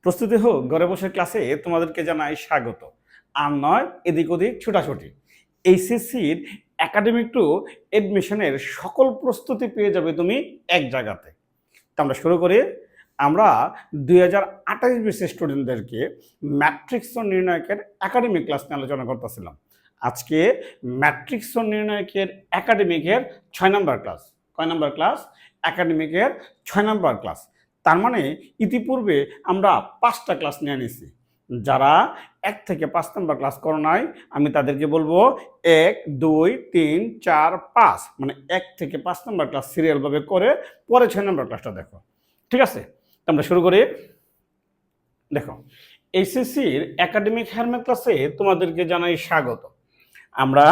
প্রস্তুতি হোক ঘরে বসে ক্লাসে তোমাদেরকে জানাই স্বাগত। আর নয় এদিক ওদিক ছোটাছুটি। এইচএসসির একাডেমিক টু এডমিশনের সকল প্রস্তুতি পেয়ে যাবে তুমি এক জায়গাতে। তো আমরা শুরু করি। আমরা 2028 বিসি স্টুডেন্টদেরকে ম্যাট্রিক্স ও নির্ণায়কের একাডেমিক ক্লাস নিয়ে আলোচনা করতেছিলাম। আজকে ম্যাট্রিক্স ও নির্ণায়কের একাডেমিকের 6 নম্বর ক্লাস। কয় নম্বর ক্লাস? একাডেমিকের 6 নম্বর ক্লাস। তার মানে ইতিপূর্বে আমরা 5টা ক্লাস নিয়ে নিছি। যারা 1 থেকে 5 নম্বর ক্লাস করো নাই, আমি তাদেরকে বলবো 1, 2, 3, 4, 5 মানে 1 থেকে 5 নম্বর ক্লাস সিরিয়ালভাবে করে পরে 6 নম্বর ক্লাসটা দেখো। ঠিক আছে, আমরা শুরু করি। দেখো, এইচএসসির একাডেমিক হেলমেট ক্লাসে তোমাদেরকে জানাই স্বাগত। আমরা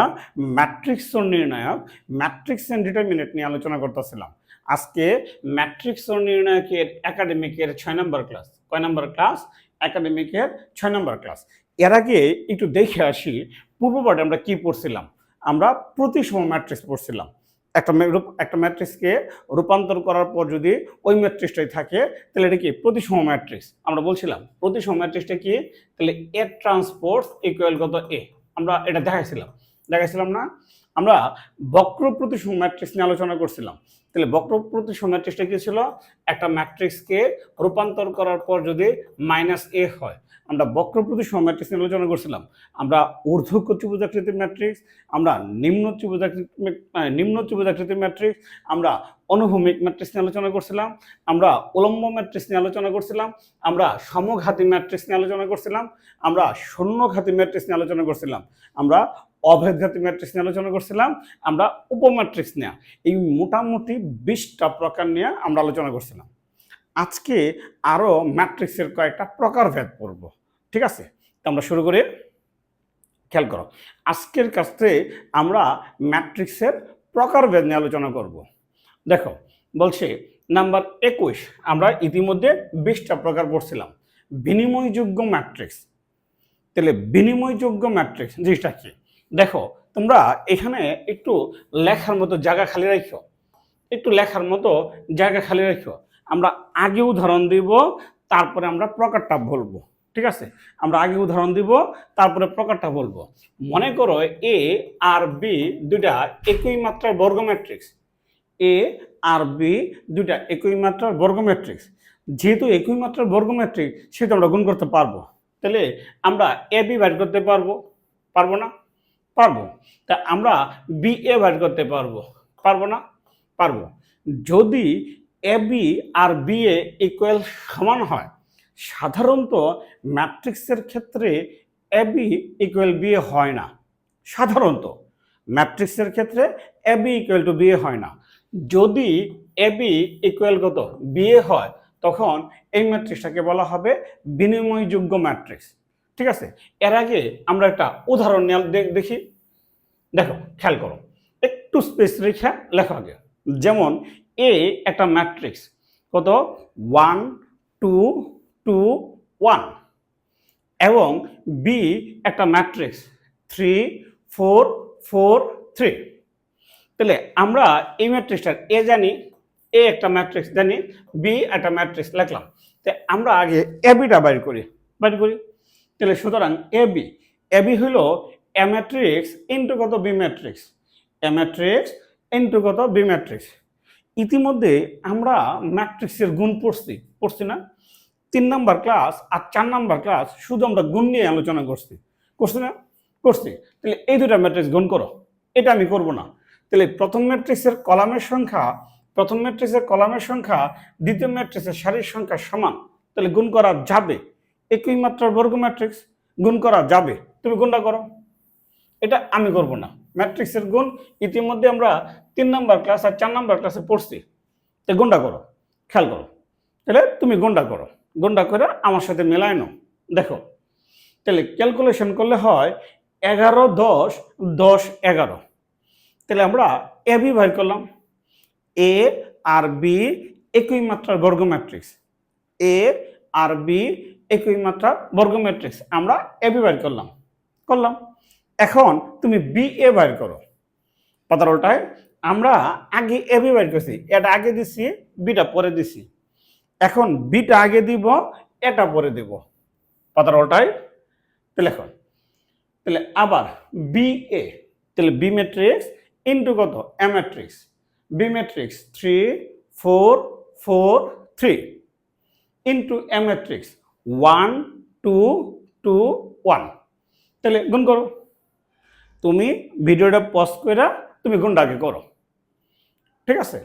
ম্যাট্রিক্স ও নির্ণায়ক, ম্যাট্রিক্স এন্ড ডিটারমিনেন্ট নিয়ে আলোচনা করতেছিলাম। আজকে ম্যাট্রিক্স ও নির্ণায়কের একাডেমিকের 6 নম্বর ক্লাস। কয় নম্বর ক্লাস? একাডেমিকের 6 নম্বর ক্লাস। এর আগে একটু দেখে আসি পূর্বপাঠে আমরা কি পড়ছিলাম। আমরা প্রতিসম ম্যাট্রিক্স পড়ছিলাম। একটা ম্যাট্রিক্সকে রূপান্তর করার পর যদি ওই ম্যাট্রিক্সটাই থাকে তাহলে এটা কি? প্রতিসম ম্যাট্রিক্স। আমরা বলছিলাম প্রতিসম ম্যাট্রিক্সটা কি? তাহলে এ ট্রান্সপোজ ইকুয়াল কত এ। আমরা এটা দেখাইছিলাম না? আমরা বক্র প্রতিসম ম্যাট্রিক্স নিয়ে আলোচনা করছিলাম। তাহলে বক্র প্রতিসম ম্যাট্রিক্সটা কি ছিল? একটা ম্যাট্রিক্সকে রূপান্তর করার পর যদি -a হয়, আমরা বক্র প্রতিসম ম্যাট্রিক্স নিয়ে আলোচনা করছিলাম। আমরা ঊর্ধ্ব ত্রিভুজাকৃতির ম্যাট্রিক্স, আমরা নিম্ন ত্রিভুজাকৃতির ম্যাট্রিক্স, আমরা অনুভূমিক ম্যাট্রিক্স নিয়ে আলোচনা করছিলাম, আমরা উলম্ব ম্যাট্রিক্স নিয়ে আলোচনা করছিলাম, আমরা সমঘাতী ম্যাট্রিক্স নিয়ে আলোচনা করছিলাম, আমরা শূন্যঘাতী ম্যাট্রিক্স নিয়ে আলোচনা করছিলাম, আমরা অভেদঘাতী ম্যাট্রিক্স নিয়ে আলোচনা করছিলাম, আমরা উপম্যাট্রিক্স নিয়ে, এই মোটামুটি 20টা প্রকার নিয়ে আমরা আলোচনা করছিলাম। আজকে আরো ম্যাট্রিক্সের কয়েকটা প্রকারভেদ পড়ব। ঠিক আছে, তো আমরা শুরু করি। খেয়াল করো, আজকের কাছে আমরা ম্যাট্রিক্সের প্রকারভেদ নিয়ে আলোচনা করব। দেখো, বলছে নাম্বার 21, আমরা ইতিমধ্যে 20টা প্রকার পড়ছিলাম। বিনিময়যোগ্য ম্যাট্রিক্স। তাহলে বিনিময়যোগ্য ম্যাট্রিক্স জিনিসটা কি? দেখো, তোমরা এখানে একটু লেখার মতো জায়গা খালি রাখো, আমরা আগে উদাহরণ দিব, তারপরে আমরা প্রকারটা বলবো। ঠিক আছে, আমরা আগে উদাহরণ দিব, তারপরে প্রকারটা বলবো। মনে করো এ আর বি দুইটা একই মাত্রার বর্গ ম্যাট্রিক্স। এ আর বি দুইটা একই মাত্রার বর্গ ম্যাট্রিক্স। যেহেতু একই মাত্রার বর্গ ম্যাট্রিক্স, সেটা আমরা গুণ করতে পারবো। তাহলে আমরা এ বি বাইর করতে পারবো না? পারবো। তা আমরা বি এ বাইর করতে পারবো না? পারবো। যদি A B R B A equal সমান হয়, সাধারণত ম্যাট্রিক্সের ক্ষেত্রে এ বি ইকুয়াল বি এ হয় না। সাধারণত ম্যাট্রিক্সের ক্ষেত্রে এ B equal to B A হয় না। যদি এ বি ইকুয়াল কত? বি এ হয়, তখন এই ম্যাট্রিক্সটাকে বলা হবে বিনিময়যোগ্য ম্যাট্রিক্স। ঠিক আছে, এর আগে আমরা একটা উদাহরণ দেখি। দেখো, খেয়াল করো, একটু স্পেস রেখে লেখা আগে। যেমন এ একটা ম্যাট্রিক্স, কত? 1 2 2 1, এবং বি একটা ম্যাট্রিক্স 3 4 4 3। তাহলে আমরা এই ম্যাট্রিক্সটার এ জানি, এ একটা ম্যাট্রিক্স জানি, বি একটা ম্যাট্রিক্স লিখলাম। তাই আমরা আগে এ বিটা বাইর করি। তাহলে সুতরাং এ বি হলো এ ম্যাট্রিক্স ইন্টু কত? B matrix. A matrix into কত? B matrix. ইতিমধ্যে আমরা ম্যাট্রিক্সের গুণ পড়ছি না? 3 নম্বর ক্লাস আর 4 নম্বর ক্লাস শুধু আমরা গুণ নিয়ে আলোচনা করছি না? করছি। তাহলে এই দুটা ম্যাট্রিক্স গুণ করো, এটা আমি করব না। তাহলে প্রথম ম্যাট্রিক্সের কলামের সংখ্যা দ্বিতীয় ম্যাট্রিক্সের সারির সংখ্যা সমান, তাহলে গুণ করা যাবে। একই মাত্রার বর্গ ম্যাট্রিক্স, গুণ করা যাবে। তুমি গুণটা করো, এটা আমি করব না। ম্যাট্রিক্সের গুণ ইতিমধ্যে আমরা 3 নম্বর ক্লাস আর 4 নম্বর ক্লাসে পড়ছি। তো গুণটা করো, খেয়াল করো। তাহলে তুমি গুণটা করে আমার সাথে মেলায় নাও। দেখো, তাহলে ক্যালকুলেশন করলে হয় 11 10 10 11। তাহলে আমরা এ বি বাইর করলাম। এ আর বি একই মাত্রার বর্গ ম্যাট্রিক্স। এ আর বি একই মাত্রার বর্গ ম্যাট্রিক্স, আমরা এ বি বাইর করলাম। এখন তুমি বি এ বাইর করো। পাতার উল্টায় আমরা আগে এ বি বাইর করছি, এটা আগে দিছি, বিটা পরে দিছি। এখন বিটা আগে দিব, এটা পরে দেব, পাতার উল্টায়। তাহলে এখন তাহলে আবার বি এ, তাহলে বি ম্যাট্রিক্স ইন্টু কত এ ম্যাট্রিক্স, বি ম্যাট্রিক্স 3 4 4 3 ইন্টু এ ম্যাট্রিক্স 1 2 2 1। তাহলে গুণ করো, তুমি ভিডিওটা পজ করে তুমি গুণটা আগে করো, ঠিক আছে?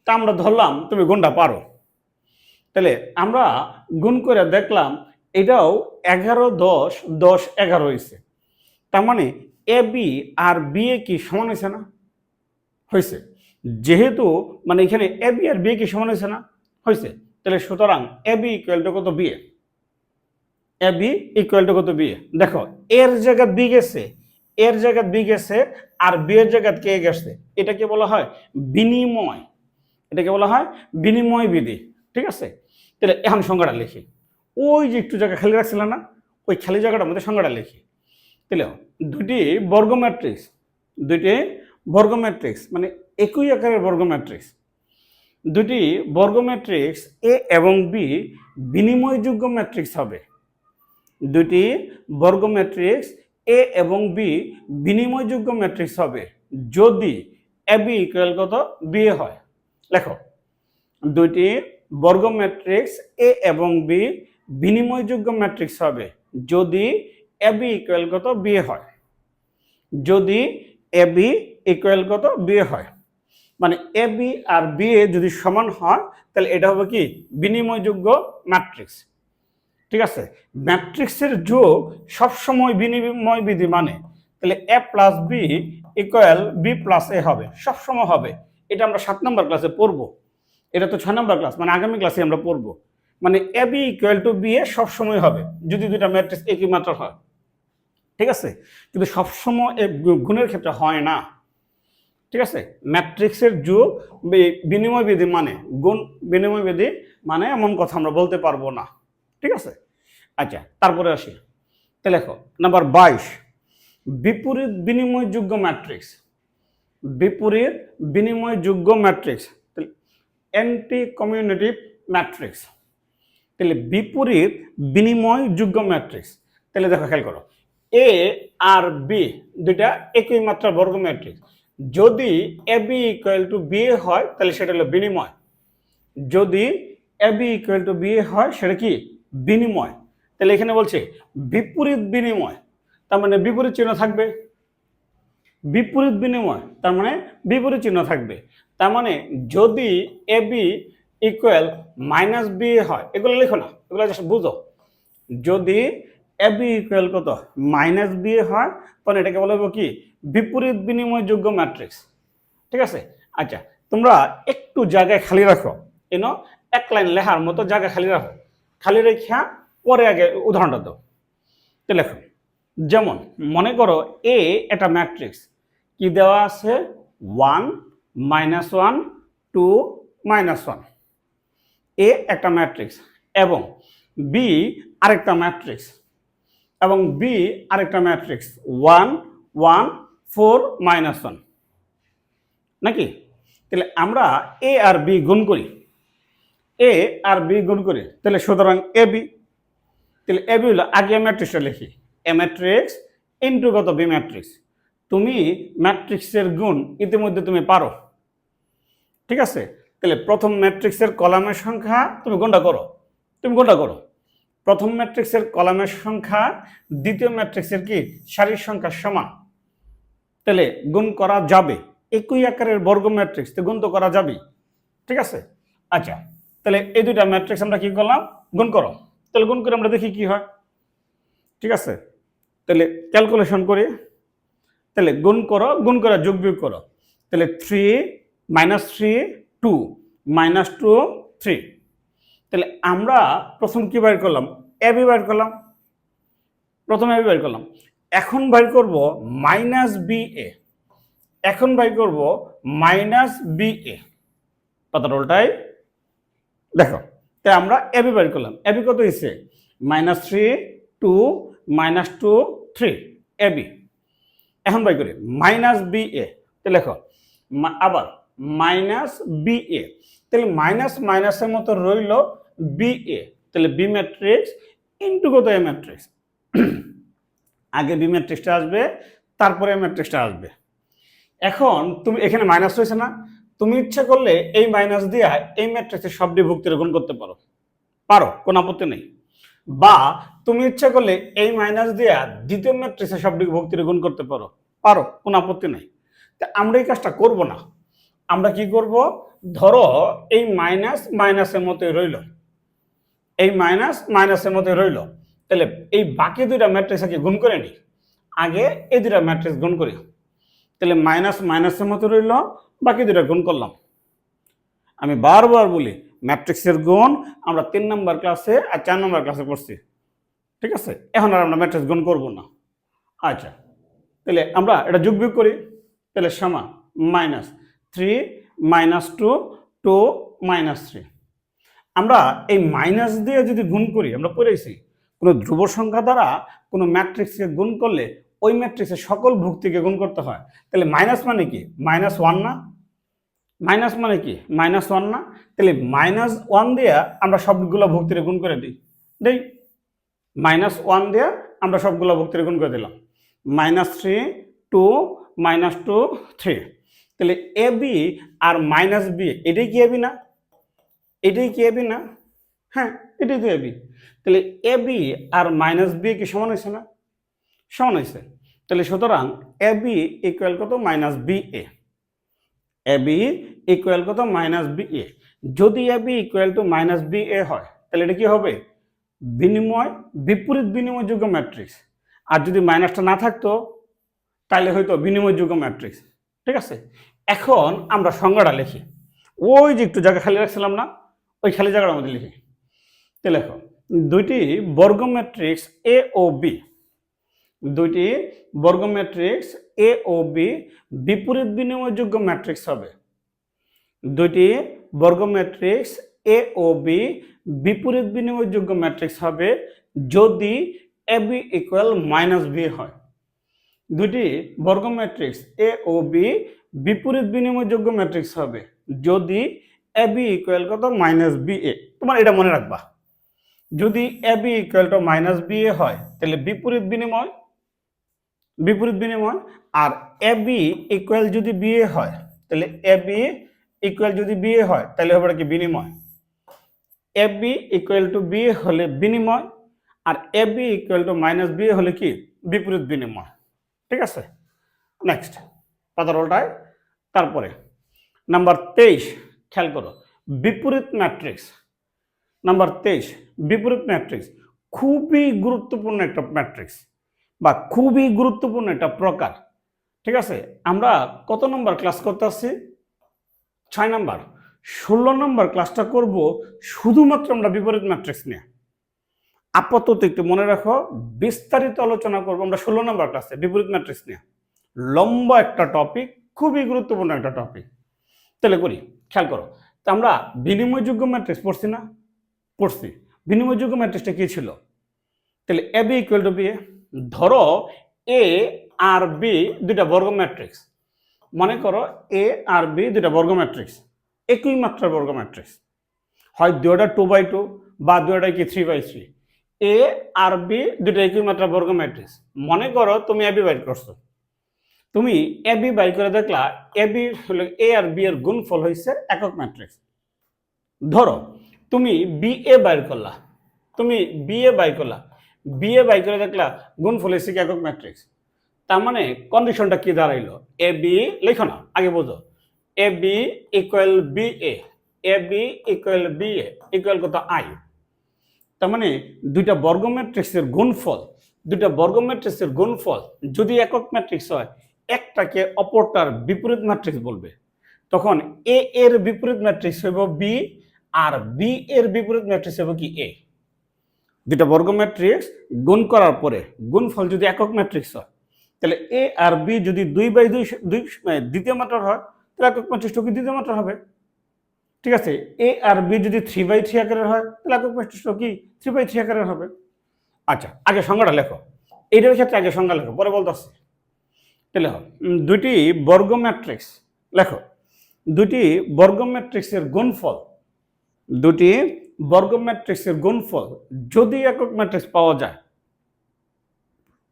তা আমরা ধরলাম তুমি গুণটা পারো। তাহলে আমরা গুণ করে দেখলাম এটাও 11 10 10 11 হয়েছে। তার মানে এ বি আর বি এ কি সমান হয়েছে না? হয়েছে। যেহেতু মানে এখানে এ বি আর বি এ কি সমান হয়েছে না? হয়েছে। তাহলে সুতরাং এ বি ইকুয়াল টু কত B A, A B equal to কত বি এ। দেখো এর জায়গা বি গেছে, এর জায়গা বি গেছে, আর বি এর জায়গা কে গেছে, এটাকে বলা হয় বিনিময়, এটাকে বলা হয় বিনিময় বিধি, ঠিক আছে? তাহলে এখন সংজ্ঞাটা লিখি, ওই যে একটু জায়গা খালি রাখছিল না, ওই খালি জায়গাটার মধ্যে সংজ্ঞাটা লিখি। তাহলে দুটি বর্গ ম্যাট্রিক্স, দুটি বর্গ ম্যাট্রিক্স মানে একই আকারের বর্গ ম্যাট্রিক্স, দুটি বর্গ ম্যাট্রিক্স এ এবং বি বিনিময়যোগ্য ম্যাট্রিক্স হবে। দুটি বর্গ ম্যাট্রিক্স এ এবং বি বিনিময়যোগ্য ম্যাট্রিক্স হবে যদি এ বি ইকুয়াল কত বি এ হয়। লেখো, দুটি বর্গ ম্যাট্রিক্স এ এবং বি বিনিময়যোগ্য ম্যাট্রিক্স হবে যদি এ বি ইকুয়াল কত বি এ হয়, যদি এ বি ইকুয়াল কত বি এ হয়। মানে এ বি আর বি এ যদি সমান হয় তাহলে এটা হবে কি বিনিময়যোগ্য ম্যাট্রিক্স, ঠিক আছে? ম্যাট্রিক্সের যোগ সবসময় বিনিময় বিধি মানে, তাহলে A plus B equal B plus A হবে, সবসময় হবে। এটা আমরা 7 নম্বর ক্লাসে পড়বো, এটা তো 6 নম্বর ক্লাস, মানে আগামী ক্লাসে আমরা পড়বো। মানে এ বি ইকুয়াল টু বি এ সবসময় হবে যদি দুইটা ম্যাট্রিক্স একই মাত্রার হয়, ঠিক আছে? কিন্তু সবসময় গুণের ক্ষেত্রে হয় না, ঠিক আছে? ম্যাট্রিক্সের যোগ বিনিময় বিধি মানে গুণ বিনিময় বিধি মানে এমন কথা আমরা বলতে পারবো না, ঠিক আছে? আচ্ছা, তারপরে আসি। তাহলে দেখো নাম্বার 22, বিপরীত বিনিময়যোগ্য ম্যাট্রিক্স, বিপরীত বিনিময়যোগ্য ম্যাট্রিক্স, অ্যান্টি কমিউনিটিভ ম্যাট্রিক্স। তাহলে বিপরীত বিনিময়যোগ্য ম্যাট্রিক্স, তাহলে দেখো খেয়াল করো, এ আর বি দুইটা একই মাত্রার বর্গ ম্যাট্রিক্স, যদি A B equal to B A হয় তাহলে সেটা হলো বিনিময়, যদি A B equal to B A হয় সেটা কি বিনিময়। তাহলে এখানে বলছে বিপরীত বিনিময়, তার মানে বিপরীত চিহ্ন থাকবে, বিপরীত বিনিময় তার মানে বিপরীত চিহ্ন থাকবে। তার মানে যদি A B equal minus B A হয়, এগুলো লিখো না, এগুলো জাস্ট বুঝো। যদি এ বি ইকুয়াল কত মাইনাস বি এ হয় তাহলে এটাকে বলা হবে কি বিপরীত বিনিময়যোগ্য ম্যাট্রিক্স, ঠিক আছে? আচ্ছা, তোমরা একটু জায়গায় খালি রাখো, এন এক লাইন লেখার মতো জায়গা খালি রাখো, খালি রেখা পরে আগে উদাহরণটা দাও। তো লেখো, যেমন মনে করো এ একটা ম্যাট্রিক্স, কি দেওয়া আছে 1 -1 2 -1, এ একটা ম্যাট্রিক্স এবং বি আরেকটা ম্যাট্রিক্স, এবং বি আরেকটা ম্যাট্রিক্স 1 1 4 -1, নাকি? তাহলে আমরা এ আর বি গুণ করি, এ আর বি গুণ করি, তাহলে সুতরাং এ বি, তাহলে এ বি হলো আগে ম্যাট্রিক্সটা লিখি, এ ম্যাট্রিক্স ইন্টু কত বি ম্যাট্রিক্স। তুমি ম্যাট্রিক্সের গুণ ইতিমধ্যে তুমি পারো, ঠিক আছে? তাহলে প্রথম ম্যাট্রিক্সের কলামের সংখ্যা তুমি গুণটা করো, তুমি গুণটা করো। প্রথম ম্যাট্রিক্সের কলামের সংখ্যা দ্বিতীয় ম্যাট্রিক্সের কি সারির সংখ্যার সমান, তাহলে গুণ করা যাবে, একই আকারের বর্গ ম্যাট্রিক্স তো গুণ তো করা যাবে, ঠিক আছে? আচ্ছা, তাহলে এই দুইটা ম্যাট্রিক্স আমরা কি করলাম গুণ করো, তাহলে গুণ করে আমরা দেখি কি হয়, ঠিক আছে? তাহলে ক্যালকুলেশন করি, তাহলে গুণ করো, গুণ করে যোগ বিয়োগ করো, তাহলে 3 -3 2 -2 3। তাহলে আমরা প্রথম কি বাইর করলাম এ বি বাইর করলাম, প্রথমে এ বি বাইর করলাম, এখন বাইর করব মাইনাস বি এ, এখন বাইর করব মাইনাস বি এ, পাতার উল্টায় দেখো। তাই আমরা এ বি বাইর করলাম, এ বি কত হয়েছে -3 2 -2 3 এ বি। এখন বাই করি মাইনাস বি এ, তাহলে লেখো আবার মাইনাস বি এ, তাহলে মাইনাস মাইনাসের মতো রইল বি এ, তাহলে বি ম্যাট্রিক্স ইন্টু কত এ ম্যাট্রিক্স, আগে বি ম্যাট্রিক্সটা আসবে তারপরে এ ম্যাট্রিক্সটা আসবে। এখন তুমি এখানে মাইনাস হয়েছে না, তুমি ইচ্ছা করলে এই মাইনাস দিয়ে এই ম্যাট্রিক্সের সবটি ভুক্তির গুণ করতে পারো, পারো, কোনো আপত্তি নেই। বা তুমি ইচ্ছা করলে এই মাইনাস দিয়ে দ্বিতীয় ম্যাট্রিক্সের সবটি ভুক্তির গুণ করতে পারো, পারো, কোনো আপত্তি নেই। তা আমরা এই কাজটা করব না, আমরা কি করব, ধরো এই মাইনাস মাইনাসের মতোই রইল, এই মাইনাস মাইনাসের মতোই রইল, তাহলে এই বাকি দুইটা ম্যাট্রিক্সকে গুণ করে নিই, আগে এই দুইটা ম্যাট্রিক্স গুণ করি, তাহলে মাইনাস মাইনাসের মতো রইল, বাকি দুইটা গুণ করলাম। আমি বারবার বলি ম্যাট্রিক্সের গুণ আমরা 3 নম্বর ক্লাসে আর 4 নম্বর ক্লাসে করছি, ঠিক আছে, এখন আর আমরা ম্যাট্রিক্স গুণ করব না। আচ্ছা, তাহলে আমরা এটা যোগ বিয়োগ করি, তাহলে সমান মাইনাস 3 মাইনাস 2 2 মাইনাস 3। আমরা এই মাইনাস দিয়ে যদি গুণ করি, আমরা পড়েছি কোনো ধ্রুব সংখ্যা দ্বারা কোনো ম্যাট্রিক্সকে গুণ করলে ওই ম্যাট্রিক্সের সকল ভুক্তিকে গুণ করতে হয়। তাহলে মাইনাস মানে কি, মাইনাস 1 না, মাইনাস মানে কি মাইনাস 1 না, তাহলে মাইনাস 1 দিয়ে আমরা সবগুলো ভুক্তির গুণ করে দিই, মাইনাস 1 দিয়ে আমরা সবগুলো ভুক্তির গুণ করে দিলাম, মাইনাস 3 2 মাইনাস 2 3। তাহলে এ বি আর মাইনাস বি এটাই কি এবি না, এটাই কি এবি না, হ্যাঁ এটাই তো এবি। তাহলে এ বি আর মাইনাস বি কি সমান হয়েছে না, সমান হয়েছে। তাহলে সুতরাং এ বি ইকুয়াল কত, minus B A, A B equal কত, মাইনাস বি এ। যদি A B equal to minus B A হয় তাহলে এটা কি হবে, বিনিময় বিপরীত বিনিময়যোগ্য ম্যাট্রিক্স। আর যদি মাইনাসটা না থাকতো তাহলে হয়তো বিনিময়যোগ্য ম্যাট্রিক্স, ঠিক আছে। এখন আমরা সংজ্ঞাটা লিখি, ওই যে একটু জায়গা খালি রাখছিলাম না, ওই খালি জায়গার মধ্যে লিখি। তাহলে লেখো দুইটি বর্গ ম্যাট্রিক্স এ ও বি, দুইটি বর্গ ম্যাট্রিক্স এ ও বি বিপরীত বিনিময়যোগ্য ম্যাট্রিক্স হবে। দুইটি বর্গ ম্যাট্রিক্স এ ও বি বিপরীত বিনিময়যোগ্য ম্যাট্রিক্স হবে যদি A B equal minus B হয়। দুইটি বর্গ ম্যাট্রিক্স এ ও বি বিপরীত বিনিময়যোগ্য ম্যাট্রিক্স হবে যদি এ বি ইকুয়াল কত, মাইনাস বি এ। তোমার এটা মনে রাখবা, যদি A B equal to minus B A হয় তাহলে বিপরীত বিনিময়, বিপরীত বিনিময়। আর এ বি ইকুয়াল যদি বি এ হয় তাহলে এ বি ইকুয়াল যদি বি এ হয় তাহলে হবে কি বিনিময়। A B equal to B A হলে বিনিময়, আর A B equal to minus B A হলে কি বিপরীত বিনিময়, ঠিক আছে। নেক্সট পাতার উল্টায়, তারপরে নাম্বার 23 খেয়াল করো, বিপরীত ম্যাট্রিক্স। নাম্বার 23 বিপরীত ম্যাট্রিক্স খুবই গুরুত্বপূর্ণ একটা ম্যাট্রিক্স বা খুবই গুরুত্বপূর্ণ একটা প্রকার, ঠিক আছে। আমরা কত নম্বর ক্লাস করতে আসছি, 6 নম্বর। 16 নম্বর ক্লাসটা করব শুধুমাত্র আমরা বিপরীত ম্যাট্রিক্স নিয়ে। আপাতত একটু মনে রাখো, বিস্তারিত আলোচনা করবো আমরা 16 নম্বর ক্লাসে বিপরীত ম্যাট্রিক্স নিয়ে। লম্বা একটা টপিক, খুবই গুরুত্বপূর্ণ একটা টপিক। তাহলে করি, খেয়াল করো, তো আমরা বিনিময়যোগ্য ম্যাট্রিক্স পড়ছি না, পড়ছি। বিনিময়যোগ্য ম্যাট্রিক্সটা কি ছিল, তাহলে A B equal to B এ। ধরো এ আর বি দুইটা বর্গ ম্যাট্রিক্স, মনে করো এ আর বি দুইটা বর্গ ম্যাট্রিক্স, একই মাত্রার বর্গ ম্যাট্রিক্স, হয় দুইটা 2/2 বা দুইটা কি 3/3। এ আর বি দুইটা একই মাত্রার বর্গ ম্যাট্রিক্স। মনে করো তুমি এ বি বাইর করছো, তুমি এ বি বাই করে দেখলা এ বি হলো এ আর বি এর গুণফল হয়েছে একক ম্যাট্রিক্স। ধরো তুমি বি এ বাইর করলা, তুমি বি এ বাই করলা, বি এ বাই করে দেখলা গুণফল হয়েছে কি একক ম্যাট্রিক্স। তার মানে কন্ডিশনটা কি দাঁড়াইলো, এ বি লেখো না, আগে বোঝো, এ B equal B A B equal B A equal কত আই। তার মানে দুইটা বর্গ ম্যাট্রিক্সের গুণফল, দুইটা বর্গ ম্যাট্রিক্সের গুণফল যদি একক ম্যাট্রিক্স হয়, একটাকে অপরটার বিপরীত ম্যাট্রিক্স বলবে। তখন এ এর বিপরীত ম্যাট্রিক্স হইব বি, আর বি এর বিপরীত ম্যাট্রিক্স হইব কি এ। দুইটা বর্গ ম্যাট্রিক্স গুণ করার পরে গুণফল যদি একক ম্যাট্রিক্স হয়, তাহলে এ আর বি যদি 2/2 দ্বিতীয় মাত্রার হয় তাহলে একক ম্যাট্রিক্সটা কি দ্বিতীয় মাত্রার হবে, ঠিক আছে। এ আর বি যদি 3/3 আকারের হয় তাহলে একক ম্যাট্রিক্সটা কি 3/3 আকারের হবে। আচ্ছা, আগে সংজ্ঞাটা লেখো, এইটার ক্ষেত্রে আগে সংজ্ঞা লেখো, পরে বলতে আসছি। তাহলে লেখো দুইটি বর্গ ম্যাট্রিক্স, লেখো দুইটি বর্গ ম্যাট্রিক্সের গুণফল, দুটি বর্গ ম্যাট্রিক্সের গুণফল যদি একক ম্যাট্রিক্স পাওয়া যায়,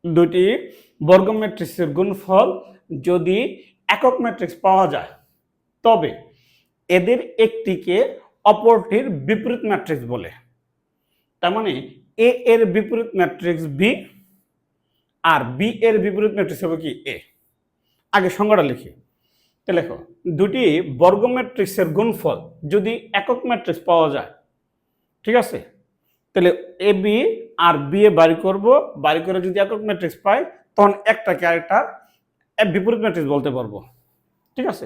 দুটি বর্গ ম্যাট্রিক্সের গুণফল যদি একক ম্যাট্রিক্স পাওয়া যায়, তবে এদের একটিকে অপরটির বিপরীত ম্যাট্রিক্স বলে। তার মানে এ এর বিপরীত ম্যাট্রিক্স বি, আর বি এর বিপরীত ম্যাট্রিক্স হবে কি এ। আগে সংজ্ঞাটা লিখি। তাহলে দেখো, দুটি বর্গ ম্যাট্রিক্সের গুণফল যদি একক ম্যাট্রিক্স পাওয়া যায়, ঠিক আছে, তাহলে A B R B A বাড়ি করব, বাড়ি করে যদি একক ম্যাট্রিক্স পাই তখন একটাকে আরেকটার বিপরীত ম্যাট্রিক্স বলতে পারবো। ঠিক আছে,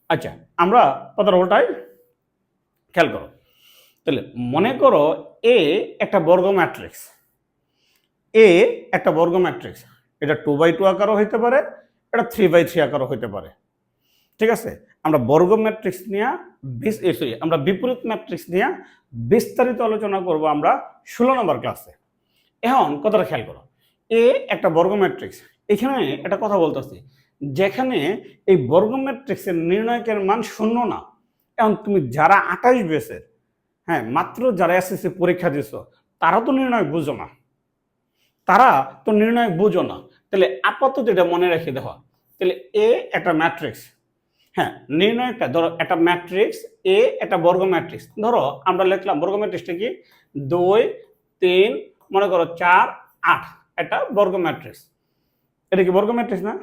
আচ্ছা আমরা কথাটা ওটাই খেয়াল করো। তাহলে মনে করো এ একটা বর্গ ম্যাট্রিক্স, এ একটা বর্গ ম্যাট্রিক্স, এটা 2x2 আকারও হইতে পারে, এটা 3x3 আকারও হইতে পারে। ঠিক আছে, আমরা বর্গ ম্যাট্রিক্স নিয়ে আমরা বিপরীত ম্যাট্রিক্স নিয়ে বিস্তারিত আলোচনা করব আমরা 16 নম্বর ক্লাসে। এখন কথাটা খেয়াল করো, এ একটা বর্গ ম্যাট্রিক্স, এখানে একটা কথা বলতেছি, যেখানে এই বর্গ ম্যাট্রিক্সের নির্ণায়কের মান শূন্য না। এখন তুমি যারা 28 বেসের, হ্যাঁ মাত্র যারা এসএসসি পরীক্ষা দিয়েছ, তারা তো নির্ণায়ক বুঝো না, তারা তো নির্ণায়ক বুঝো না। তাহলে আপাতত এটা মনে রেখে দেখো, তাহলে এ একটা ম্যাট্রিক্স, হ্যাঁ নির্ণায়কটা ধরো একটা ম্যাট্রিক্স, এ একটা বর্গ ম্যাট্রিক্স। ধরো আমরা লিখলাম বর্গ ম্যাট্রিক্সটা কি 2 3 মনে করো 4 8, একটা বর্গ ম্যাট্রিক্স। এটা কি বর্গ ম্যাট্রিক্স না?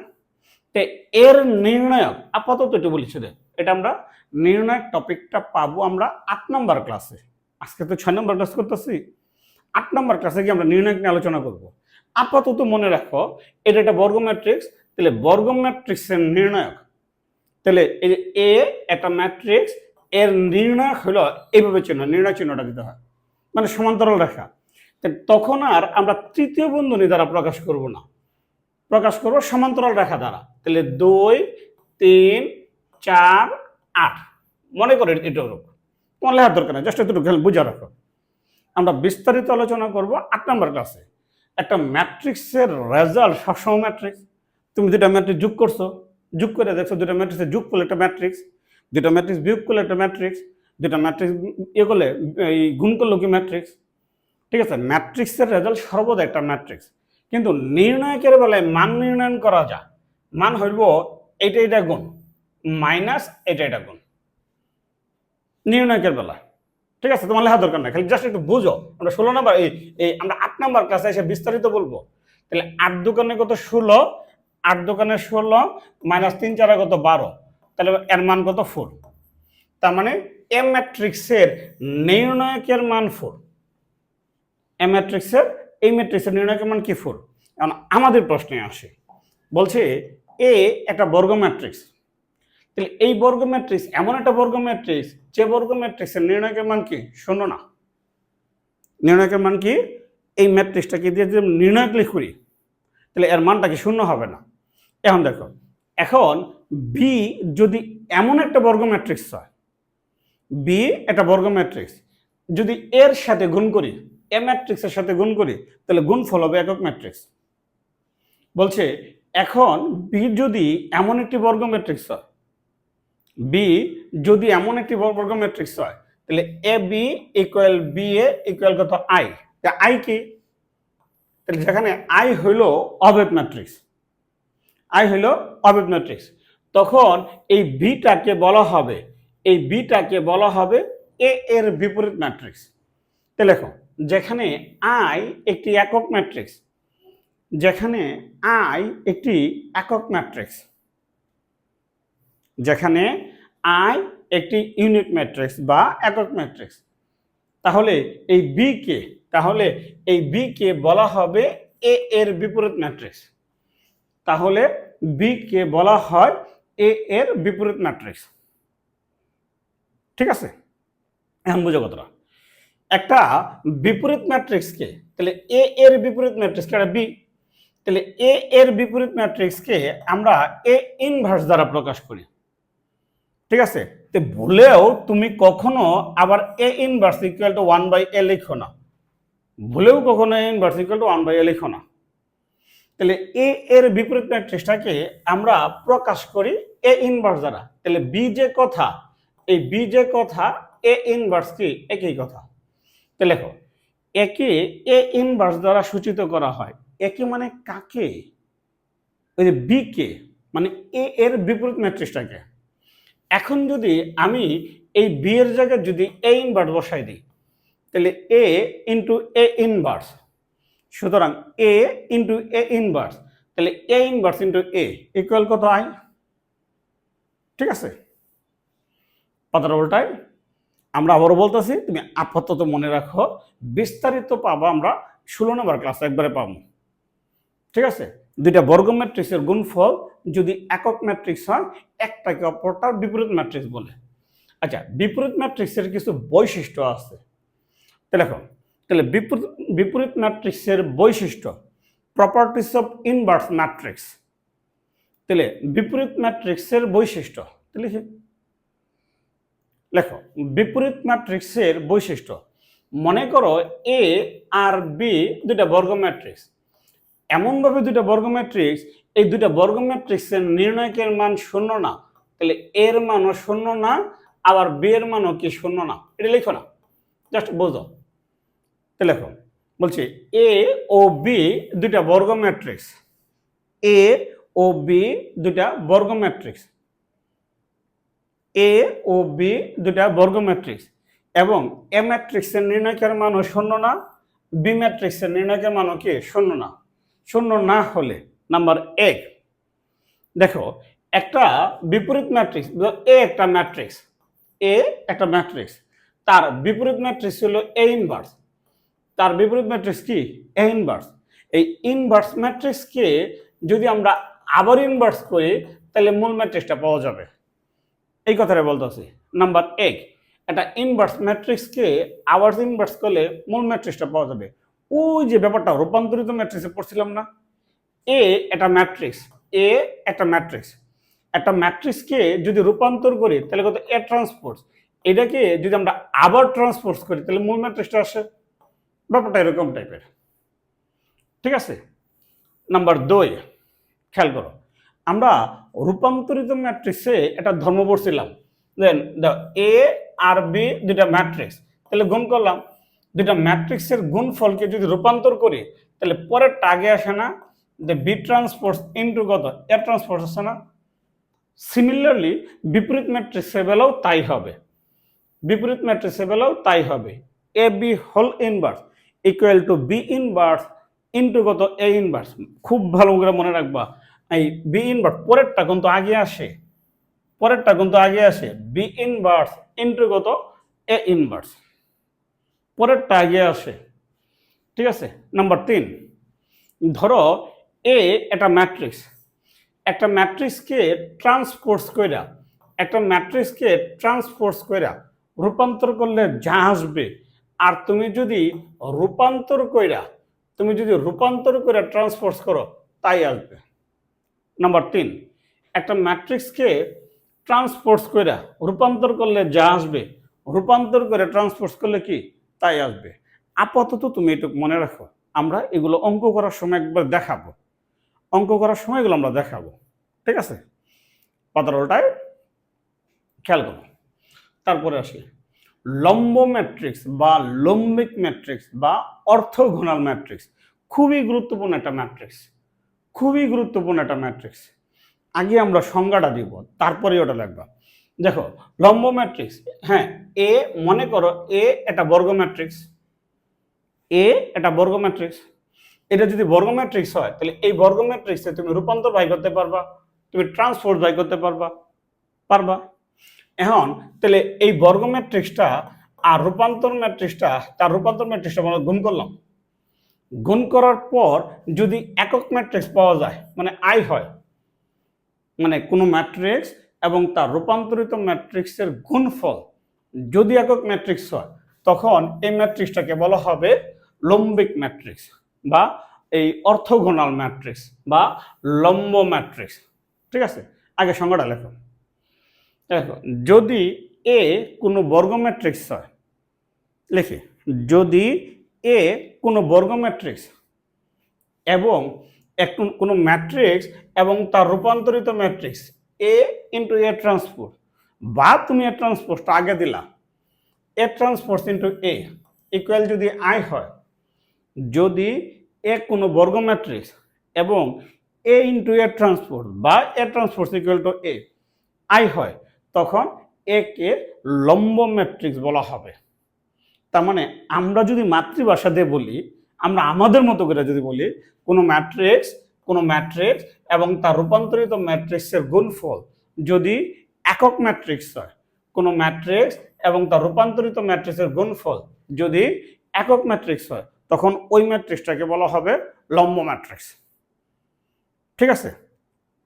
তো এর নির্ণায়ক আপাতত এটা বলেছে, এটা আমরা নির্ণায়ক টপিকটা পাবো আমরা 8 নম্বর ক্লাসে। আজকে তো 6 নম্বর ক্লাস করতেছি, 8 নম্বর ক্লাসে গিয়ে আমরা নির্ণায়ক নিয়ে আলোচনা করব। আপাতত মনে রাখো এটা একটা বর্গ ম্যাট্রিক্স, তাহলে বর্গ ম্যাট্রিক্সের নির্ণায়ক, তাহলে এই যে এ একটা ম্যাট্রিক্স, এর নির্ণায়ক হলো এইভাবে চিহ্ন, নির্ণয় চিহ্নটা দিতে হয়, মানে সমান্তরাল রেখা। তখন আর আমরা তৃতীয় বন্ধনী দ্বারা প্রকাশ করব না, প্রকাশ করব সমান্তরাল রেখা দ্বারা। তাহলে 2 3 4 8 মনে করে এটুকু তোমার লেখার দরকার নেই, জাস্ট এতটুকু বুঝে রাখো। আমরা বিস্তারিত আলোচনা করব 8 নম্বর ক্লাসে। একটা ম্যাট্রিক্সের রেজাল্ট সবসময় ম্যাট্রিক্স। তুমি দুটা ম্যাট্রিক্স যোগ করছো, যোগ করে দেখছো দুটা ম্যাট্রিক্সের যোগ করলে একটা ম্যাট্রিক্স, দুটা ম্যাট্রিক্স বিয়োগ করলে একটা ম্যাট্রিক্স, দুটা ম্যাট্রিক্স ইয়ে করলে এই গুণ করলো কি ম্যাট্রিক্স। ঠিক আছে, ম্যাট্রিক্সের রেজাল্ট সর্বদা একটা ম্যাট্রিক্স। কিন্তু নির্ণায়কের বেলায় মান নির্ণয় করা যায়, মান হইব এটা গুণ মাইনাস এটা গুণ নির্ণায়কের বেলা। ঠিক আছে, তোমার লেখা দরকার নাই, খালি জাস্ট একটু বুঝো। আমরা 16 নম্বর এই আমরা 8 নম্বর ক্লাসে এসে বিস্তারিত বলবো। তাহলে 8 দোকানে কত 16, 8 দোকানে 16 মাইনাস 3 4 কত 12, তাহলে এর মান কত 4। তার মানে এ ম্যাট্রিক্সের নির্ণায়কের মান 4, এ ম্যাট্রিক্সের এই ম্যাট্রিক্সের নির্ণায়কের মান কি 4। এখন আমাদের প্রশ্নে আসে, বলছে এ একটা বর্গ ম্যাট্রিক্স, তাহলে এই বর্গ ম্যাট্রিক্স এমন একটা বর্গ ম্যাট্রিক্স যে বর্গ ম্যাট্রিক্সের নির্ণায়কের মান কি শূন্য না। নির্ণায়কের মান কি, এই ম্যাট্রিক্সটাকে দিয়ে যদি নির্ণায়ক লিখি তাহলে এর মানটা কি শূন্য হবে না। এখন দেখো, এখন বি যদি এমন একটা বর্গ ম্যাট্রিক্স হয়, বি একটা বর্গ ম্যাট্রিক্স, যদি এর সাথে গুণ করি, এ ম্যাট্রিক্সের সাথে গুণ করি, তাহলে গুণফল হবে একক ম্যাট্রিক্স। বলছে এখন বি যদি এমন একটি বর্গ ম্যাট্রিক্স হয়, বি যদি এমন একটি বর্গ ম্যাট্রিক্স হয়, তাহলে A B equal B A equal কত আই। আই কি, তাহলে যেখানে আই হইল অবেদ ম্যাট্রিক্স, আই হইল অবেদ ম্যাট্রিক্স, তখন এই বিটাকে বলা হবে, এই বিটাকে বলা হবে এ এর বিপরীত ম্যাট্রিক্স। তাহলে দেখো, যেখানে আই একটি একক ম্যাট্রিক্স, যেখানে আই একটি একক ম্যাট্রিক্স, যেখানে আই একটি ইউনিট ম্যাট্রিক্স বা একক ম্যাট্রিক্স, তাহলে এই বি কে, তাহলে এই বি কে বলা হবে এ এর বিপরীত ম্যাট্রিক্স, তাহলে বি কে বলা হয় এ এর বিপরীত ম্যাট্রিক্স। ঠিক আছে, এখন বুঝো কতটা। একটা বিপরীত ম্যাট্রিক্সকে, তাহলে এ এর বিপরীত ম্যাট্রিক্স একটা বি, তাহলে এ এর বিপরীত ম্যাট্রিক্সকে আমরা এ ইনভার্স দ্বারা প্রকাশ করি। ঠিক আছে, তো ভুলেও তুমি কখনো আবার A inverse equal two 1/a লিখো না, ভুলেও কখনো A inverse equal two 1/a লিখো না। তাহলে এ এর বিপরীত ম্যাট্রিক্সটাকে আমরা প্রকাশ করি এ ইনভার্স দ্বারা। তাহলে বি যে কথা, এই বি যে কথা, এ ইনভার্স কি একই কথা। তো লেখো একে এ ইনভার্স দ্বারা সূচিত করা হয়। একে মানে কাকে? ওই যে বি কে, মানে এ এর বিপরীত ম্যাট্রিক্সটাকে। এখন যদি আমি এই বি এর জায়গায় যদি এ ইনভার্স বসাই দিই, তাহলে এ ইন্টু এ ইনভার্স, সুতরাং এ ইন্টু এ ইনভার্স, তাহলে A inverse into A equal কত হয়? ঠিক আছে, কথাটা উল্টায়। আমরা আবারও বলতেছি, তুমি আপাতত মনে রাখো, বিস্তারিত পাবো আমরা 16 নম্বর ক্লাস একবারে পাবো। ঠিক আছে, দুইটা বর্গ ম্যাট্রিক্সের গুণফল যদি একক ম্যাট্রিক্স হয়, একটাকে অপরটার বিপরীত ম্যাট্রিক্স বলে। আচ্ছা, বিপরীত ম্যাট্রিক্সের কিছু বৈশিষ্ট্য আছে। দেখো, তাহলে বিপরীত ম্যাট্রিক্সের বৈশিষ্ট্য, প্রপার্টিস অফ ইনভার্স ম্যাট্রিক্স। তাহলে বিপরীত ম্যাট্রিক্সের বৈশিষ্ট্য, তাহলে লেখো বিপরীত ম্যাট্রিক্সের বৈশিষ্ট্য। মনে করো এ আর বি দুইটা বর্গ ম্যাট্রিক্স, এমনভাবে দুইটা বর্গ ম্যাট্রিক্স, এই দুইটা বর্গ ম্যাট্রিক্সের নির্ণায়কের মান শূন্য না, তাহলে এর মানও শূন্য না, আবার বি এর মানও কি শূন্য না, এটা লিখো না, জাস্ট বোঝো। তাহলে লেখো, বলছি এ ও বি দুইটা বর্গ ম্যাট্রিক্স, এ ও বি দুইটা বর্গ ম্যাট্রিক্স, এ ও বি দুইটা বর্গ ম্যাট্রিক্স, এবং এ ম্যাট্রিক্সের নির্ণায়কের মানও শূন্য না, বি ম্যাট্রিক্সের নির্ণায়কের মানও কি শূন্য না। শূন্য না হলে নাম্বার এক, দেখো একটা বিপরীত ম্যাট্রিক্স, এ একটা ম্যাট্রিক্স, এ একটা ম্যাট্রিক্স, তার বিপরীত ম্যাট্রিক্স হলো এ ইনভার্স, তার বিপরীত ম্যাট্রিক্স কি এ ইনভার্স। এই ইনভার্স ম্যাট্রিক্সকে যদি আমরা আবার ইনভার্স করি, তাহলে মূল ম্যাট্রিক্সটা পাওয়া যাবে। এই কথাটা বলতেছি। নাম্বার এক, একটা ইনভার্স ম্যাট্রিক্সকে আবার ইনভার্স করলে মূল ম্যাট্রিক্সটা পাওয়া যাবে। ওই যে ব্যাপারটা রূপান্তরিত ম্যাট্রিক্সে পড়ছিলাম না, এ একটা ম্যাট্রিক্স, এ একটা ম্যাট্রিক্স, একটা ম্যাট্রিক্সকে যদি রূপান্তর করি তাহলে কত এ ট্রান্সপোজ, এটাকে যদি আমরা আবার ট্রান্সপোজ করি তাহলে মূল ম্যাট্রিক্সটা আসে। ব্যাপারটা এরকম টাইপের। ঠিক আছে, নাম্বার দুই, খেয়াল করো, আমরা রূপান্তরিত ম্যাট্রিক্সে একটা ধর্ম পড়ছিলাম, দেন এ আর বি দুইটা ম্যাট্রিক্স, তাহলে গুণ করলাম, দুইটা ম্যাট্রিক্সের গুণফলকে যদি রূপান্তর করি তাহলে পরেরটা আগে আসে না, বি ট্রান্সপোজ ইন্টু কত এ ট্রান্সপোজ আসে না। সিমিলারলি বিপরীত ম্যাট্রিক্সের বেলাও তাই হবে, বিপরীত ম্যাট্রিক্সের বেলাও তাই হবে। A B whole inverse equal to B inverse into কত এ ইনভার্স। খুব ভালো করে মনে রাখবা, এই বি ইনভার্স পরেরটা কিন্তু আগে আসে, পরেরটা কিন্তু আগে আসে, বি ইনভার্স ইন্টু কত এ ইনভার্স, পরেরটা আগে আসে। ঠিক আছে, নাম্বার তিন, ধরো এ একটা ম্যাট্রিক্স, একটা ম্যাট্রিক্সকে ট্রান্সপোজ কইরা, একটা ম্যাট্রিক্সকে ট্রান্সপোজ কইরা রূপান্তর করলে যা আসবে, আর তুমি যদি রূপান্তর কইরা, তুমি যদি রূপান্তর করে ট্রান্সপোজ করো তাই আসবে। নাম্বার তিন, একটা ম্যাট্রিক্সকে ট্রান্সপোজ কইরা রূপান্তর করলে যা আসবে, রূপান্তর করে ট্রান্সপোজ করলে কি তাই আসবে। আপাতত তুমি এটুকু মনে রাখো, আমরা এগুলো অঙ্ক করার সময় একবার দেখাবো, অঙ্ক করার সময় এগুলো আমরা দেখাবো। ঠিক আছে, পাতার উল্টায় খেয়াল করো। তারপরে আসি লম্ব ম্যাট্রিক্স বা লম্বিক ম্যাট্রিক্স বা অর্থোগোনাল ম্যাট্রিক্স। খুবই গুরুত্বপূর্ণ একটা ম্যাট্রিক্স, খুবই গুরুত্বপূর্ণ একটা ম্যাট্রিক্স। আগে আমরা সংজ্ঞাটা দিব, তারপরে ওটা লাগবে। দেখো লম্ব ম্যাট্রিক্স, হ্যাঁ, এ মনে করো এ একটা বর্গ ম্যাট্রিক্স, এ একটা বর্গ ম্যাট্রিক্স, এটা যদি বর্গ ম্যাট্রিক্স হয় তাহলে এই বর্গ ম্যাট্রিক্সে তুমি রূপান্তর বাই করতে পারবা, তুমি ট্রান্সপোজ বাই করতে পারবা, পারবা। এখন তাহলে এই বর্গ ম্যাট্রিক্সটা আর রূপান্তর ম্যাট্রিক্সটা, তার রূপান্তর ম্যাট্রিক্সটা আমরা গুণ করলাম, গুণ করার পর যদি একক ম্যাট্রিক্স পাওয়া যায়, মানে আই হয়, মানে কোনো ম্যাট্রিক্স এবং তার রূপান্তরিত ম্যাট্রিক্সের গুণফল যদি একক ম্যাট্রিক্স হয়, তখন এই ম্যাট্রিক্সটাকে বলা হবে লম্বিক ম্যাট্রিক্স বা এই অর্থোগোনাল ম্যাট্রিক্স বা লম্ব ম্যাট্রিক্স। ঠিক আছে, আগে সংজ্ঞাটা লেখো। দেখো, যদি এ কোনো বর্গ ম্যাট্রিক্স হয়, লিখি, যদি এ কোনো বর্গ ম্যাট্রিক্স এবং কোনো ম্যাট্রিক্স এবং তার রূপান্তরিত ম্যাট্রিক্স এ ইন্টু এ ট্রান্সপোজ, বা তুমি এ ট্রান্সপোজটা আগে দিলা, এ ট্রান্সপোজ ইন্টু এ ইকুয়াল যদি আই হয়, যদি এ কোনো বর্গ ম্যাট্রিক্স এবং এ ইন্টু এ ট্রান্সপোজ বা এ transpose equal to A I হয়, তখন একে লম্ব ম্যাট্রিক্স বলা হবে। তার মানে আমরা যদি মাতৃভাষা দিয়ে বলি, আমরা আমাদের মতো করে যদি বলি, কোনো ম্যাট্রিক্স এবং তার রূপান্তরিত ম্যাট্রিক্সের গুণফল যদি একক ম্যাট্রিক্স হয়, কোনো ম্যাট্রিক্স এবং তার রূপান্তরিত ম্যাট্রিক্সের গুণফল যদি একক ম্যাট্রিক্স হয়, তখন ওই ম্যাট্রিক্সটাকে বলা হবে লম্ব ম্যাট্রিক্স। ঠিক আছে,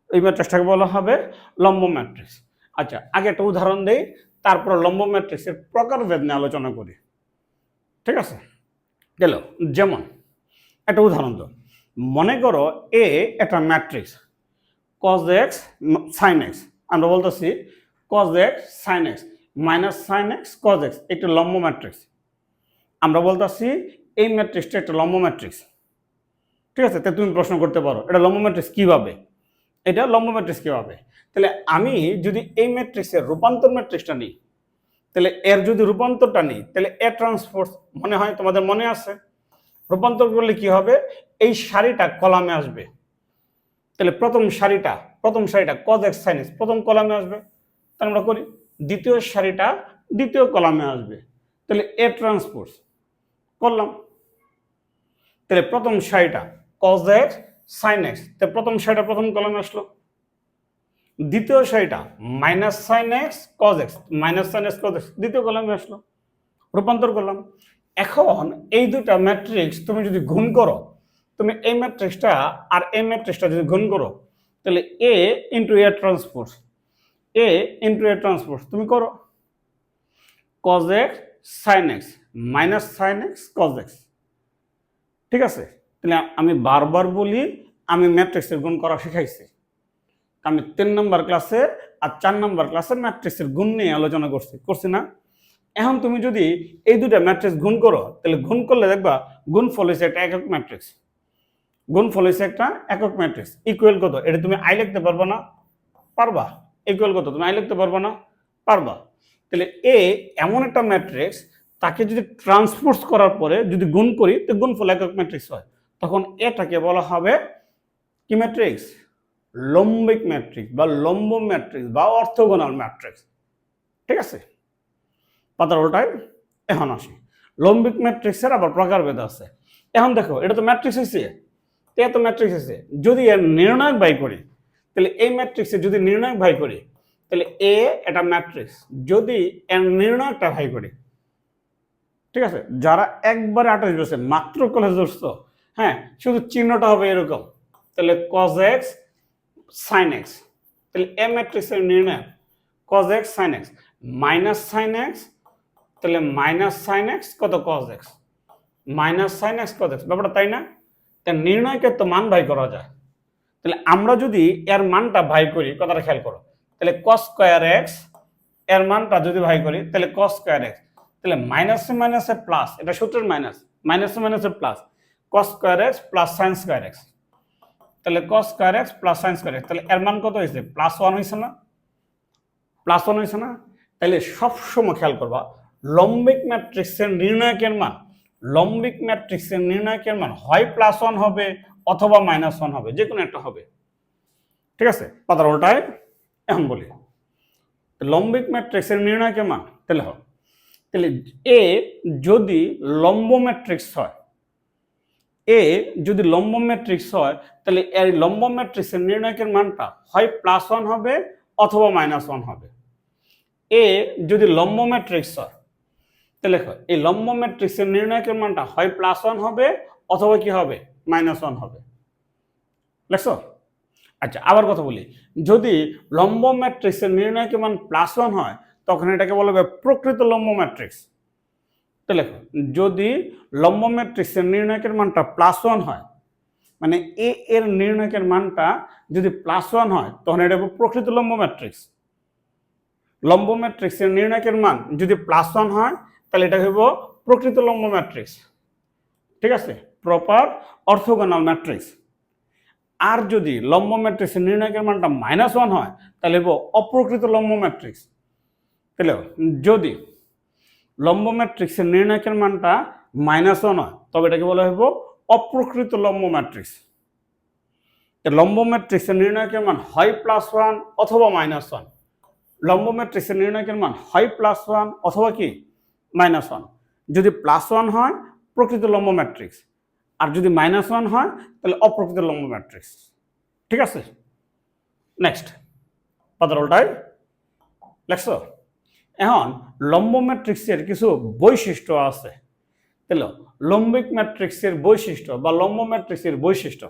এই ম্যাট্রিক্সটাকে বলা হবে লম্ব ম্যাট্রিক্স। আচ্ছা, আগে একটা উদাহরণ দেই, তারপর লম্ব ম্যাট্রিক্সের প্রকারভেদ নিয়ে আলোচনা করি। ঠিক আছে, গেল। যেমন একটা উদাহরণ তো, মনে করো এ একটা matrix cos x sin x, আমরা বলতেছি cos x sin x minus sin x cos x একটা লম্ব ম্যাট্রিক্স। আমরা বলতেছি এই ম্যাট্রিক্সটা একটা লম্ব ম্যাট্রিক্স। ঠিক আছে, তাই তুমি প্রশ্ন করতে পারো এটা লম্ব ম্যাট্রিক্স কিভাবে, এটা লম্ব ম্যাট্রিক্স কিভাবে? তাহলে আমি যদি এই ম্যাট্রিক্সের রূপান্তর ম্যাট্রিক্সটা নিই, তাহলে এর যদি রূপান্তরটা নিই, তাহলে এ ট্রান্সপোজ মনে হয় তোমাদের মনে আছে, রূপান্তর করলে কি হবে, এই সারিটা কলামে আসবে। তাহলে প্রথম সারিটা cos x sin x প্রথম কলামে আসবে, তাহলে আমরা করি দ্বিতীয় সারিটা দ্বিতীয় কলামে আসবে, তাহলে এ ট্রান্সপোজ করলাম। তাহলে প্রথম সারিটা cos x sin x, তাহলে প্রথম সারিটা প্রথম কলামে আসলো। দ্বিতীয় সারিটা minus sin x cos x দ্বিতীয় কলামে আসলো, রূপান্তর করলাম। এখন এই দুটা ম্যাট্রিক্স তুমি যদি গুণ করো, তুমি এই ম্যাট্রিক্সটা আর এই ম্যাট্রিক্সটা যদি গুণ করো, তাহলে এ ইন্টু এ ট্রান্সপোজ তুমি করো cos x sin x minus sin x cos x। ঠিক আছে, তাহলে আমি বারবার বলি, আমি ম্যাট্রিক্সের গুণ করা শিখাইছি। আমি 3 নম্বর ক্লাসে আর 4 নম্বর ক্লাসে ম্যাট্রিক্সের গুণ নিয়ে আলোচনা করছি না? এখন তুমি যদি এই দুটা ম্যাট্রিক্স গুণ করো, তাহলে গুণ করলে দেখবা গুণফল হয়েছে একটা একক ম্যাট্রিক্স। ইকুয়াল কত, এটা তুমি আই লিখতে পারবা না? পারবা। ইকুয়াল কত তুমি আই লিখতে পারবা না? পারবা। তাহলে এ এমন একটা ম্যাট্রিক্স, তাকে যদি ট্রান্সপোজ করার পরে যদি গুণ করি, তো গুণফল একক ম্যাট্রিক্স হয়। তখন এটাকে বলা হবে কি ম্যাট্রিক্স? লম্বিক ম্যাট্রিক্স বা লম্ব ম্যাট্রিক্স বা অর্থগোনাল ম্যাট্রিক্স। ঠিক আছে, পাতার ওটায়। এখন আসি লম্বিক ম্যাট্রিক্সের আবার প্রকারভেদ আছে। এখন দেখো, এটা তো ম্যাট্রিক্স হয়েছে, যদি এর নির্ণায়ক বাই করি, তাহলে এই ম্যাট্রিক্সে যদি নির্ণায়ক ভাই করি, তাহলে এ এটা ম্যাট্রিক্স, যদি এর নির্ণায়কটা ভাই করি। ঠিক আছে, যারা একবারে 28 বছর মাত্র কলেজ ধরছো, হ্যাঁ, শুধু চিহ্নটা হবে এরকম, তাহলে cos x sin x, তাহলে এ ম্যাট্রিক্সের নির্ণায়ক cos x sin x minus sin x, তাহলে মাইনাস sin x কত cos x, minus sin x cos x, ব্যাপারটা তাই না? তার নির্ণয়কে তো মান ভাই করা যায়। তাহলে আমরা যদি এর মানটা ভাই করি, কথাটা খেয়াল করো, তাহলে cos স্কয়ার x এর মানটা যদি ভাই করি, তাহলে cos স্কয়ার x, তাহলে মাইনাসে মাইনাসে প্লাস, এটা সূত্রের মাইনাসে মাইনাসে plus, cos square x plus sin square x, তাহলে cos square x plus sin square x, তাহলে এর মান কত হয়েছে? +1 হয়েছে না? তাহলে সবসময় খেয়াল করবা, লম্বিক ম্যাট্রিক্সের নির্ণায়কের মান হয় +1 হবে অথবা -1 হবে, যে কোনো একটা হবে। ঠিক আছে, পাতার ওটায়। এখন বলি লম্বিক ম্যাট্রিক্সের নির্ণায়কের মান, তাহলে এ যদি লম্ব ম্যাট্রিক্স হয়, তাহলে এই লম্ব ম্যাট্রিক্সের নির্ণায়কের মানটা হয় +1 হবে অথবা -1 হবে। এ যদি লম্ব ম্যাট্রিক্স হয়, তাহলে এই লম্ব ম্যাট্রিক্সের নির্ণায়কের মানটা হয় +1 হবে অথবা কি হবে? -1 হবে। দেখছো? আচ্ছা, আবার কথা বলি, যদি লম্ব ম্যাট্রিক্সের নির্ণায়কের মান +1 হয়, তখন এটাকে বলা হবে প্রকৃত লম্ব ম্যাট্রিক্স। তাহলে যদি লম্ব ম্যাট্রিক্সের নির্ণায়কের মানটা +1 হয়, মানে এ এর নির্ণায়কের মানটা যদি +1 হয়, তখন এটা প্রকৃত লম্ব ম্যাট্রিক্স। লম্ব ম্যাট্রিক্সের নির্ণায়কের মান যদি +1 হয়, তাহলে এটা হইব প্রকৃত লম্ব ম্যাট্রিক্স। ঠিক আছে, প্রপার অর্থোগোনাল ম্যাট্রিক্স। আর যদি লম্ব ম্যাট্রিক্সের নির্ণায়কের মানটা -1 হয়, তাহলে হইব অপ্রকৃত লম্ব ম্যাট্রিক্স। তাহলে যদি লম্ব ম্যাট্রিক্সের নির্ণায়কের মানটা -1 হয় তবে এটাকে বলা হবে অপ্রকৃত লম্ব ম্যাট্রিক্স। লম্ব ম্যাট্রিক্সের নির্ণায়কের মান হয় +1 অথবা -1। লম্ব ম্যাট্রিক্সের নির্ণায়কের মান হয় +1 অথবা কি -1। যদি +1 হয় প্রকৃত লম্ব ম্যাট্রিক্স, আর যদি -1 হয় তাহলে অপ্রকৃত লম্ব ম্যাট্রিক্স। ঠিক আছে, নেক্সট পাতার উল্টায় লেখছো। এখন লম্ব ম্যাট্রিক্সের কিছু বৈশিষ্ট্য আছে। তাহলে লম্বিক ম্যাট্রিক্সের বৈশিষ্ট্য বা লম্ব ম্যাট্রিক্সের বৈশিষ্ট্য,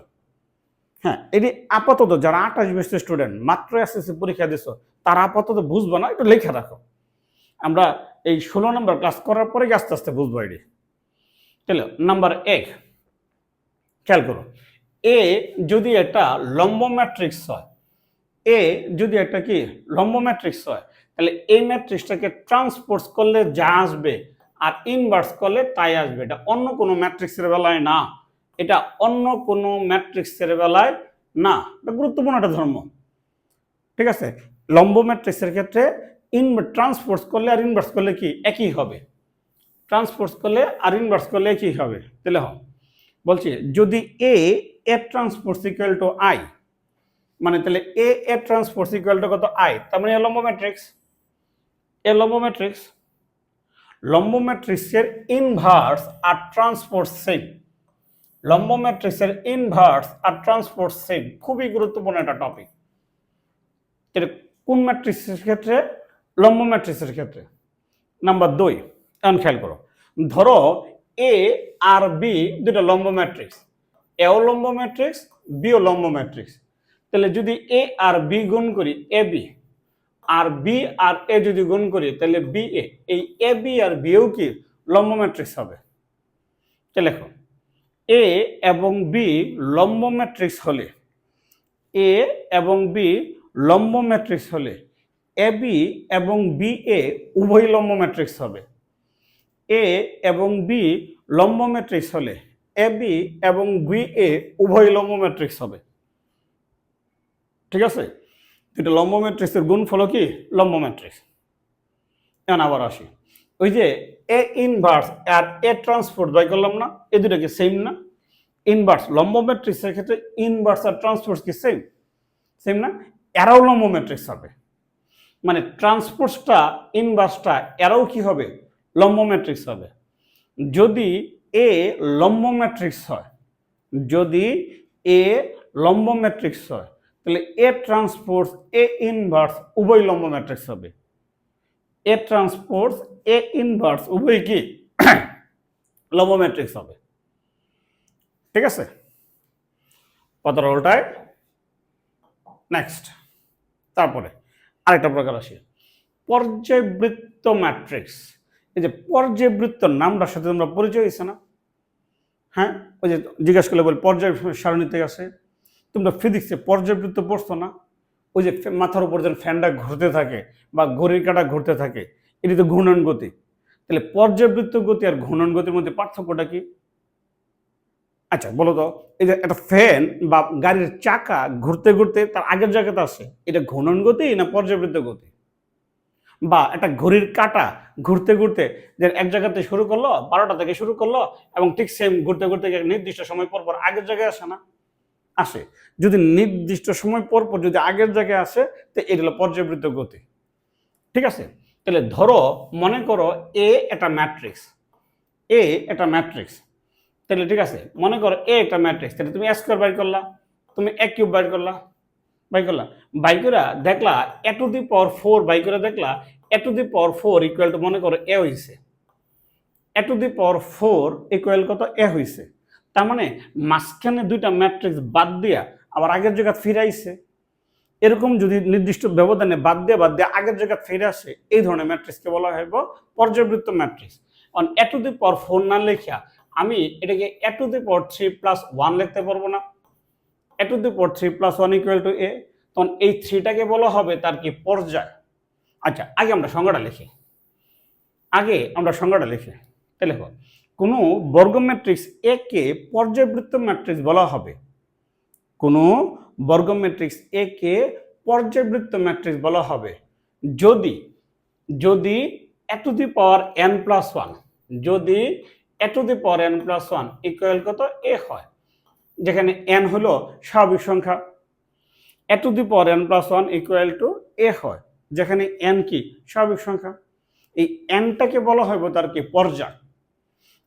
হ্যাঁ, এটি আপাতত যারা 28-20 স্টুডেন্ট মাত্র এসএসসি পরীক্ষা দিছো তারা আপাতত বুঝবো না, একটু লেখা রাখো। আমরা এই 16 নম্বর ক্লাস করার পরে আস্তে আস্তে বুঝবো এটি। তাহলে নাম্বার 1 খেয়াল করো, এ যদি একটা লম্ব ম্যাট্রিক্স হয়, এ যদি একটা কি লম্ব ম্যাট্রিক্স হয়, তাহলে এই ম্যাট্রিক্সটাকে ট্রান্সপোজ করলে যা আসবে আর ইনভার্স করলে তাই আসবে। এটা অন্য কোনো ম্যাট্রিক্সের বেলায় না, এটা অন্য কোনো ম্যাট্রিক্সের বেলায় না। এটা গুরুত্বপূর্ণ একটা ধর্ম। ঠিক আছে, লম্ব ম্যাট্রিক্সের ক্ষেত্রে ট্রান্সপোজ করলে আর ইনভার্স করলে কি একই হবে, ট্রান্সপোজ করলে আর ইনভার্স করলে একই হবে। তাহলে বলছি যদি এ ট্রান্সপোজ ইকুয়াল টু আই, মানে তাহলে এ ট্রান্সপোজ ইকুয়াল টু কত আই, তার মানে লম্ব ম্যাট্রিক্স। এ লম্ব ম্যাট্রিক্স, লম্ব ম্যাট্রিক্সের ইনভার্স আর ট্রান্সপোজ সেম, লম্ব ম্যাট্রিক্সের ইনভার্স আর ট্রান্সপোজ সেম, খুবই গুরুত্বপূর্ণ একটা টপিক। এটা কোন ম্যাট্রিক্সের ক্ষেত্রে? লম্ব ম্যাট্রিক্সের ক্ষেত্রে। নাম্বার 2 এখন খেয়াল করো, ধরো এ আর বি দুটো লম্ব ম্যাট্রিক্স, এও লম্ব ম্যাট্রিক্স বিও লম্ব ম্যাট্রিক্স। তাহলে যদি এ আর বি গুণ করি এ বি, আর বি আর এ যদি গুণ করি তাহলে বি এ, এই এ বি আর বিও কি লম্ব ম্যাট্রিক্স হবে। তাহলে দেখো এ এবং বি লম্ব ম্যাট্রিক্স হলে, এ এবং বি লম্ব ম্যাট্রিক্স হলে এ বি এবং বি এ উভয় লম্ব ম্যাট্রিক্স হবে। এ এবং বি লম্ব ম্যাট্রিক্স হলে এ বি এবং বি এ উভয় লম্ব ম্যাট্রিক্স হবে। ঠিক আছে, এটা লম্ব ম্যাট্রিক্সের গুণফল কি লম্ব ম্যাট্রিক্স। এখন আবার আসি, ওই যে এ ইনভার্স আর এ ট্রান্সপোজ বাই করলাম না, এ দুটো কি সেম না? ইনভার্স লম্ব ম্যাট্রিক্সের ক্ষেত্রে ইনভার্স আর ট্রান্সপোজ কি সেম, সেম না? এরাও লম্ব ম্যাট্রিক্স হবে, মানে ট্রান্সপোজটা ইনভার্সটা এরাও কি হবে লম্ব ম্যাট্রিক্স হবে। যদি এ লম্ব ম্যাট্রিক্স হয়, যদি এ লম্ব ম্যাট্রিক্স হয় তাহলে এ ট্রান্সপোজ এ ইনভার্স উভয় লম্ব ম্যাট্রিক্স হবে। এ ট্রান্সপোজ এ ইনভার্স উভয় কি লম্ব ম্যাট্রিক্স হবে। ঠিক আছে, কথাটা উল্টায়। নেক্সট, তারপরে আরেকটা প্রকার আসে পর্যায়বৃত্ত ম্যাট্রিক্স। এই যে পর্যায়বৃত্ত নামটার সাথে তোমরা পরিচয় হয়েছে না? হ্যাঁ, ওই যে জিজ্ঞাসা করলে বল পর্যায় সারণীতে আছে, তোমরা ফিজিক্সে পর্যায়বৃত্ত পড়ছো না? ওই যে মাথার উপর যেন ফ্যানটা ঘুরতে থাকে বা ঘড়ির কাঁটা ঘুরতে থাকে, এটি তো ঘূর্ণন গতি। তাহলে পর্যায়বৃত্ত গতি আর ঘূর্ণন গতির মধ্যে পার্থক্যটা কি? আচ্ছা বলো তো, এই যে একটা ফ্যান বা গাড়ির চাকা ঘুরতে ঘুরতে তার আগের জায়গাতে আসে, এটা ঘূর্ণন গতি না পর্যায়বৃত্ত গতি? বা একটা ঘড়ির কাঁটা ঘুরতে ঘুরতে যে এক জায়গাতে শুরু করলো, 12টা থেকে শুরু করলো এবং ঠিক সেম ঘুরতে ঘুরতে নির্দিষ্ট সময় পর পর আগের জায়গায় আসে না? আসে। যদি নির্দিষ্ট সময় পর পর যদি আগের জায়গায় আসে তো এটা হলো পর্যায়বৃত্ত গতি। ঠিক আছে, তাহলে ধরো মনে করো এ একটা ম্যাট্রিক্স, এ একটা ম্যাট্রিক্স। তাহলে ঠিক আছে, মনে করো এ একটা ম্যাট্রিক্স, তাহলে তুমি স্কোয়ার বাইর করলা, তুমি এ কিউব বাইর করলা, বাই করলা, বাই করে দেখলা A to the power 4 by করে দেখলা A to the power 4 equal to মনে করো এ হইছে, এ টু দি পাওয়ার 4 ইকুয়াল কত এ হইছে। তার মানে মাঝখানে দুইটা ম্যাট্রিক্স বাদ দিয়া আবার আগের জায়গা ফিরাইছে। এরকম যদি নির্দিষ্ট ব্যবধানে বাদ দিয়ে আগের জায়গা ফিরে আসে, এই ধরনের ম্যাট্রিক্সকে বলা হয় পর্যায়বৃত্ত matrix. On A to the power 4 না লেখা আমি এটাকে এ টু দি পাওয়ার 3 প্লাস 1 লিখতে পারবো না? A to the power 3 plus 1 equal to A, তখন এই 3টাকে বলা হবে তার কি পর্যায়। আচ্ছা আগে আমরা সংজ্ঞাটা লিখি, তাহলে দেখো কোনো বর্গ ম্যাট্রিক্স এ কে পর্যায়বৃত্ত ম্যাট্রিক্স বলা হবে, কোনো বর্গ ম্যাট্রিক্স এ কে পর্যায়বৃত্ত ম্যাট্রিক্স বলা হবে যদি A to the power n plus 1, যদি a to the power n plus 1 equal কত a হয়, যেখানে n হলো স্বাভাবিক সংখ্যা। a to the power n plus 1 equal to a হয়, যেখানে n কি স্বাভাবিক সংখ্যা। এই nটাকে বলা হয় তার কি পর্যায়।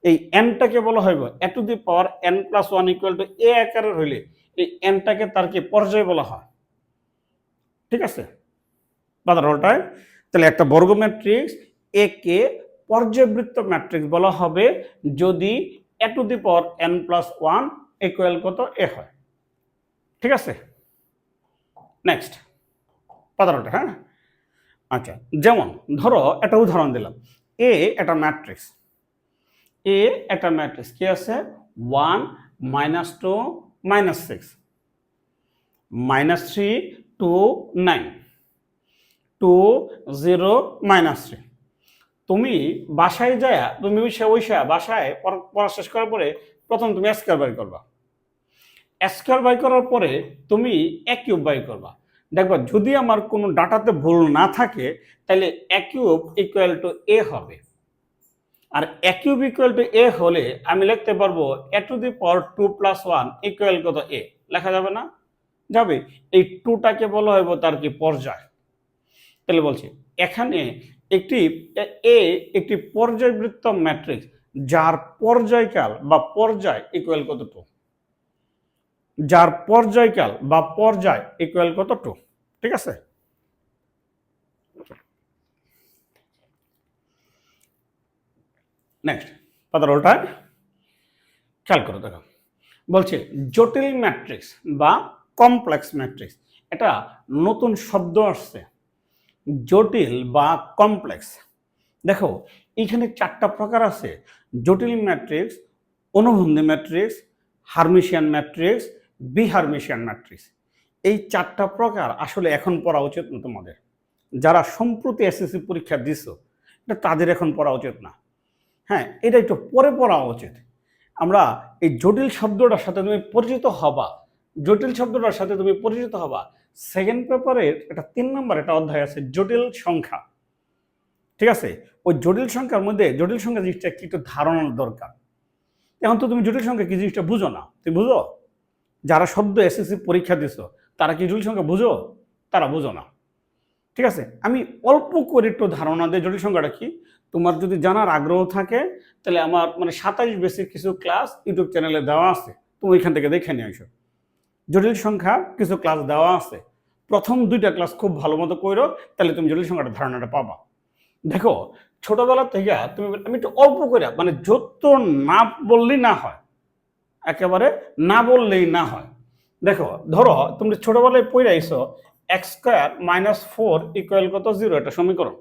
এই nটাকে বলা হয় a to the power n plus 1 equal to a আকারের হইলে এই nটাকে তার কি পর্যায় বলা হয়। ঠিক আছে, বাদার উল্টায় তাহলে একটা বর্গ ম্যাট্রিক্স এ কে পর্যায়বৃত্ত ম্যাট্রিক্স বলা হবে যদি a to the power n plus 1 equal কত a হয়। ঠিক আছে, নেক্সট পাদার উল্টা। হ্যাঁ, আচ্ছা, যেমন ধরো একটা উদাহরণ দিলাম, এ একটা ম্যাট্রিক্স, এ একটা ম্যাট্রিক্স কি আছে 1 -2 -6 -3 2 9 2 0 -3। তুমি বাসায় যায় তুমি বাসায় পড়া শেষ করার পরে প্রথম তুমি স্কয়ার বাই করবা, স্কয়ার বাই করার পরে তুমি এ কিউব বাই করবা। দেখবা যদি আমার কোনো ডাটাতে ভুল না থাকে তাহলে A cube equal to A হবে। আর A cube equal to A হলে আমি লিখতে পারবো A to the power 2 plus 1 equal কত এ, লেখা যাবে না? যাবে। এই 2টাকে বলা হয় তার কি পর্যায়। তাহলে বলছি এখানে একটি পর্যায়বৃত্ত ম্যাট্রিক্স যার পর্যায়কাল বা পর্যায় ইকুয়াল কত 2, যার পর্যায়কাল বা পর্যায় ইকুয়াল কত 2। ঠিক আছে, নেক্সট পাতার ওটা খেয়াল করে দেখো, বলছে জটিল ম্যাট্রিক্স বা কমপ্লেক্স ম্যাট্রিক্স। এটা নতুন শব্দ আসছে, জটিল বা কমপ্লেক্স। দেখো এখানে 4টা প্রকার আছে, জটিল ম্যাট্রিক্স, অনুবন্ধী ম্যাট্রিক্স, হার্মিশিয়ান ম্যাট্রিক্স, বিহার্মিশিয়ান ম্যাট্রিক্স। এই 4টা প্রকার আসলে এখন পড়া উচিত না তোমাদের। যারা সম্প্রতি এসএসসি পরীক্ষা দিছো এটা তাদের এখন পড়া উচিত না। হ্যাঁ, এটা একটু পরে পড়া উচিত। আমরা এই জটিল শব্দটার সাথে তুমি পরিচিত হবা, জটিল শব্দটার সাথে তুমি পরিচিত হবা সেকেন্ড পেপারের এটা 3 নম্বর একটা অধ্যায় আছে জটিল সংখ্যা। ঠিক আছে, ওই জটিল সংখ্যার মধ্যে জটিল সংখ্যা জিনিসটা একটু ধারণার দরকার। এখন তো তুমি জটিল সংখ্যা কি জিনিসটা বুঝো না, তুমি বুঝো? যারা শব্দ এসএসসি পরীক্ষা দিছো তারা কি জটিল সংখ্যা বুঝো? তারা বুঝো না। ঠিক আছে, আমি অল্প করে একটু ধারণা দিই জটিল সংখ্যাটা কি। তোমার যদি জানার আগ্রহ থাকে তাহলে আমার 27 বেসিক কিছু ক্লাস ইউটিউব চ্যানেলে দেওয়া আছে, তুমি ওইখান থেকে দেখে নিয়ে আসো। জটিল সংখ্যা কিছু ক্লাস দেওয়া আছে, প্রথম 2টা ক্লাস খুব ভালো মতো করো, তাহলে তুমি জটিল সংখ্যাটা ধারণাটা পাবা। দেখো ছোটবেলা থেকে আমি একটু অল্প করে যত না বললেই না হয়, একেবারে না বললেই না হয়। দেখো ধরো তুমি ছোটবেলায় পড়ে আইছো x² - 4 ইকুয়াল কত 0 একটা সমীকরণ।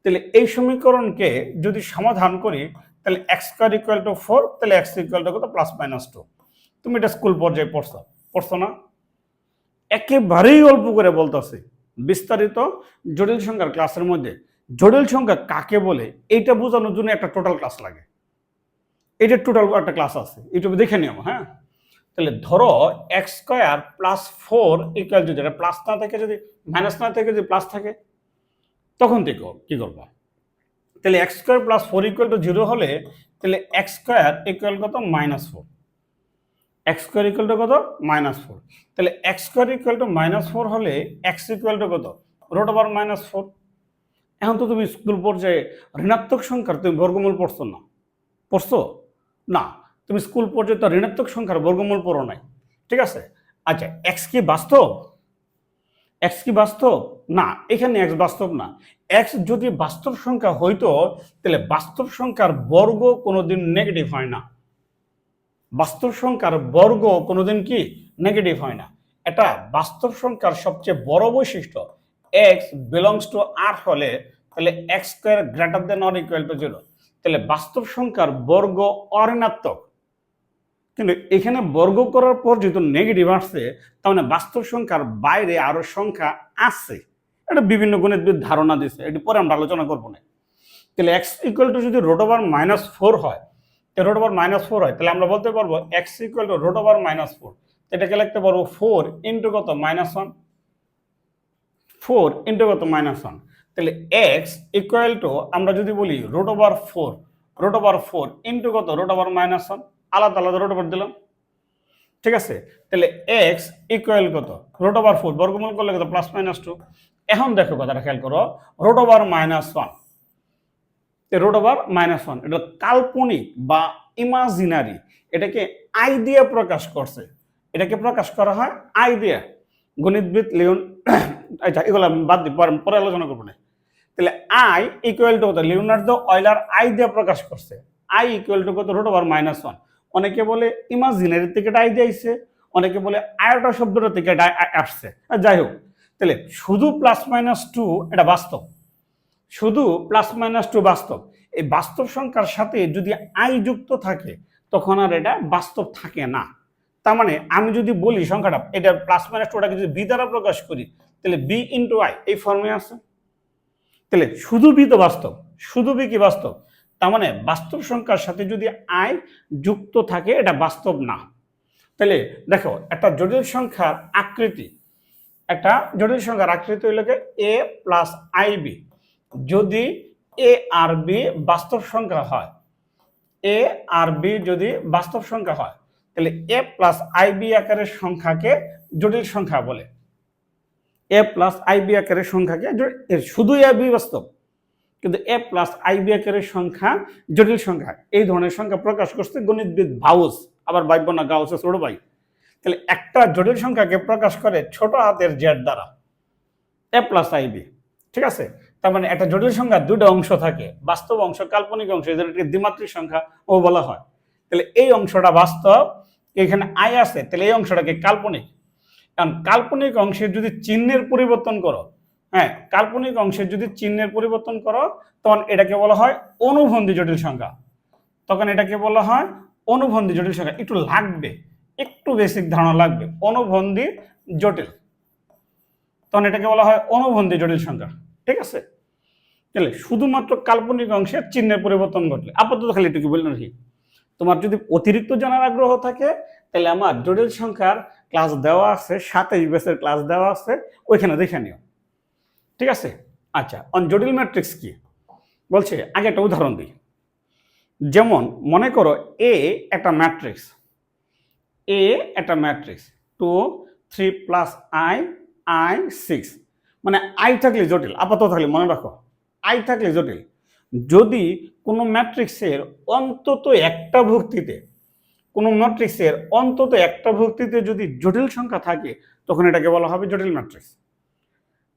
তাহলে এই সমীকরণকে যদি সমাধান করি তাহলে x² ইকুয়াল টু 4, তাহলে x ইকুয়াল টু কত +-2। তুমি এটা স্কুল পর্যায়ে পড়ছো না? একেবারেই অল্প করে বলতেছি, বিস্তারিত জটিল সংখ্যার ক্লাসের মধ্যে জটিল সংখ্যা কাকে বলে এইটা বোঝানোর জন্য একটা টোটাল ক্লাস লাগে। এটা টোটাল একটা ক্লাস আছে, ইউটিউবে দেখে নিও। হ্যাঁ, তাহলে ধরো x² + 4 ইকুয়াল যদি এটা প্লাস না থাকে, যদি মাইনাস না থাকে, যদি প্লাস থাকে তখন দেখো কি করবো। তাহলে x² + 4 ইকুয়াল টু 0 হলে তাহলে x² ইকুয়াল কত -4, x² ইকুয়াল টু কত -4। তাহলে x² ইকুয়াল টু -4 হলে x ইকুয়াল টু কত √−4। এখন তো তুমি স্কুল পর্যায়ে ঋণাত্মক সংখ্যার তুমি বর্গমূল পড়ছো না? পড়ছো না? তুমি স্কুল পর্যায়ে তো ঋণাত্মক সংখ্যার বর্গমূল পড়ো নাই। ঠিক আছে, আচ্ছা x কি বাস্তব? x কি বাস্তব না? এখানে x বাস্তব না। x যদি বাস্তব সংখ্যা হইতো তাহলে বাস্তব সংখ্যার বর্গ কোনোদিন নেগেটিভ হয় না। বাস্তব সংখ্যার বর্গ কোনোদিন কি নেগেটিভ হয় না। এটা বাস্তব সংখ্যার সবচেয়ে বড় বৈশিষ্ট্য। x বিলংস টু r হলে তাহলে x² ≥ 0, তাহলে বাস্তব সংখ্যার বর্গ অঋণাত্মক। কিন্তু এখানে বর্গ করার পর যেহেতু নেগেটিভ আসছে তার মানে বাস্তব সংখ্যার বাইরে আরো সংখ্যা আছে। এটা বিভিন্ন গণিতবিদ ধারণা দিচ্ছে, এটি পরে আমরা আলোচনা করবো না। তাহলে x ইকুয়াল টু যদি √−4 হয়, √−4 হয়, তাহলে আমরা বলতে পারবো x ইকুয়াল টু √−4। এটাকে লিখতে পারবো 4 ইন্টু কত -1, 4 ইন্টু কত -1। তাহলে x ইকুয়াল টু আমরা যদি বলি √4 রুট ওভার 4 ইন্টু কত রুট ওভার -1, আলাদা আলাদা রুট ওভার দিলাম, ঠিক আছে। তাহলে এক্স ইকুয়াল কত রুট ওভার 4 বর্গমূল করলে কত +-2। এখন দেখো কথাটা খেয়াল করো, রুট ওভার -1 রুট ওভার -1 এটা কাল্পনিক বা ইমাজিনারি, এটাকে আই দিয়ে প্রকাশ করছে, এটাকে প্রকাশ করা হয় আই দিয়ে। গণিতবিদ লিওন আচ্ছা এগুলো আমি বাদ দিই, পরে আলোচনা করবো না। তাহলে আই ইকুয়াল টু কত লিওনার্দো অয়লার আই দিয়ে প্রকাশ করছে, আই ইকুয়াল টু কত রুট ওভার -1। অনেকে বলে ইমাজিনারি থেকে এটা আই দিয়ে আইছে, অনেকে বলে আয়োটা শব্দটা থেকে এটা আসছে, যাই হোক। তাহলে শুধু +-2 এটা বাস্তব, শুধু +-2 বাস্তব। এই বাস্তব সংখ্যার সাথে যদি আই যুক্ত থাকে তখন আর এটা বাস্তব থাকে না। তার মানে আমি যদি বলি সংখ্যাটা এটা +-2টাকে যদি বি দ্বারা প্রকাশ করি তাহলে বি ইন্টু আই এই ফর্মে আছে। তাহলে শুধু বি তো বাস্তব, শুধু বি কি বাস্তব, তার মানে বাস্তব সংখ্যার সাথে যদি আই যুক্ত থাকে এটা বাস্তব না। তাহলে দেখো একটা জটিল সংখ্যার আকৃতি, একটা জটিল সংখ্যার আকৃতি হইল এ প্লাস আই বি। যদি এ আর বি বাস্তব সংখ্যা হয়, এ আর বি যদি বাস্তব সংখ্যা হয় তাহলে এ প্লাস আই বি আকারের সংখ্যাকে জটিল সংখ্যা বলে। এ প্লাস আই বি আকারের সংখ্যাকে শুধু এ বি বাস্তব, কিন্তু এ প্লাস আই বি আকারের সংখ্যা জটিল সংখ্যা। এই ধরনের সংখ্যা প্রকাশ করছে গণিতবিদ ভাউস, আবার ভাইব না গাউসের ছোট ভাই। তাহলে একটা জটিল সংখ্যাকে প্রকাশ করে ছোট হাতের জেড দ্বারা, এ প্লাস আই বি, ঠিক আছে। তার মানে একটা জটিল সংখ্যা দুটো অংশ থাকে, বাস্তব অংশ, কাল্পনিক অংশ, এদেরকে দ্বিমাত্রিক সংখ্যা ও বলা হয়। তাহলে এই অংশটা বাস্তব, এখানে আই আছে, তাহলে এই অংশটাকে কাল্পনিক। কারণ কাল্পনিক অংশের যদি চিহ্নের পরিবর্তন করো, হ্যাঁ কাল্পনিক অংশের যদি চিহ্নের পরিবর্তন করো তখন এটাকে বলা হয় অনুবন্ধী জটিল সংখ্যা। তখন এটাকে বলা হয় অনুবন্ধী জটিল সংখ্যা। একটু লাগবে, একটু বেসিক ধারণা লাগবে, অনুবন্ধী জটিল, তখন এটাকে বলা হয় অনুবন্ধী জটিল সংখ্যা, ঠিক আছে। তাহলে শুধুমাত্র কাল্পনিক অংশের চিহ্নের পরিবর্তন ঘটলে, আপাতত খালি এটুকু বললেন কি। তোমার যদি অতিরিক্ত জানার আগ্রহ থাকে তাহলে আমার জটিল সংখ্যার ক্লাস দেওয়া আছে, 27 ব্যাচের ক্লাস দেওয়া আছে, ওইখানে দেখে নিও, ঠিক আছে। আচ্ছা, অন জটিল ম্যাট্রিক্স কি বলছে, আগে একটা উদাহরণ দিই। যেমন মনে করো এ একটা ম্যাট্রিক্স, এ একটা ম্যাট্রিক্স 2 3 প্লাস আই আই 6, মানে আই থাকলে জটিল, আপাতত থাকলে মনে রাখো আই থাকলে জটিল। যদি কোনো ম্যাট্রিক্সের অন্তত একটা ভুক্তিতে, কোনো ম্যাট্রিক্সের অন্তত একটা ভুক্তিতে যদি জটিল সংখ্যা থাকে তখন এটাকে বলা হবে জটিল ম্যাট্রিক্স,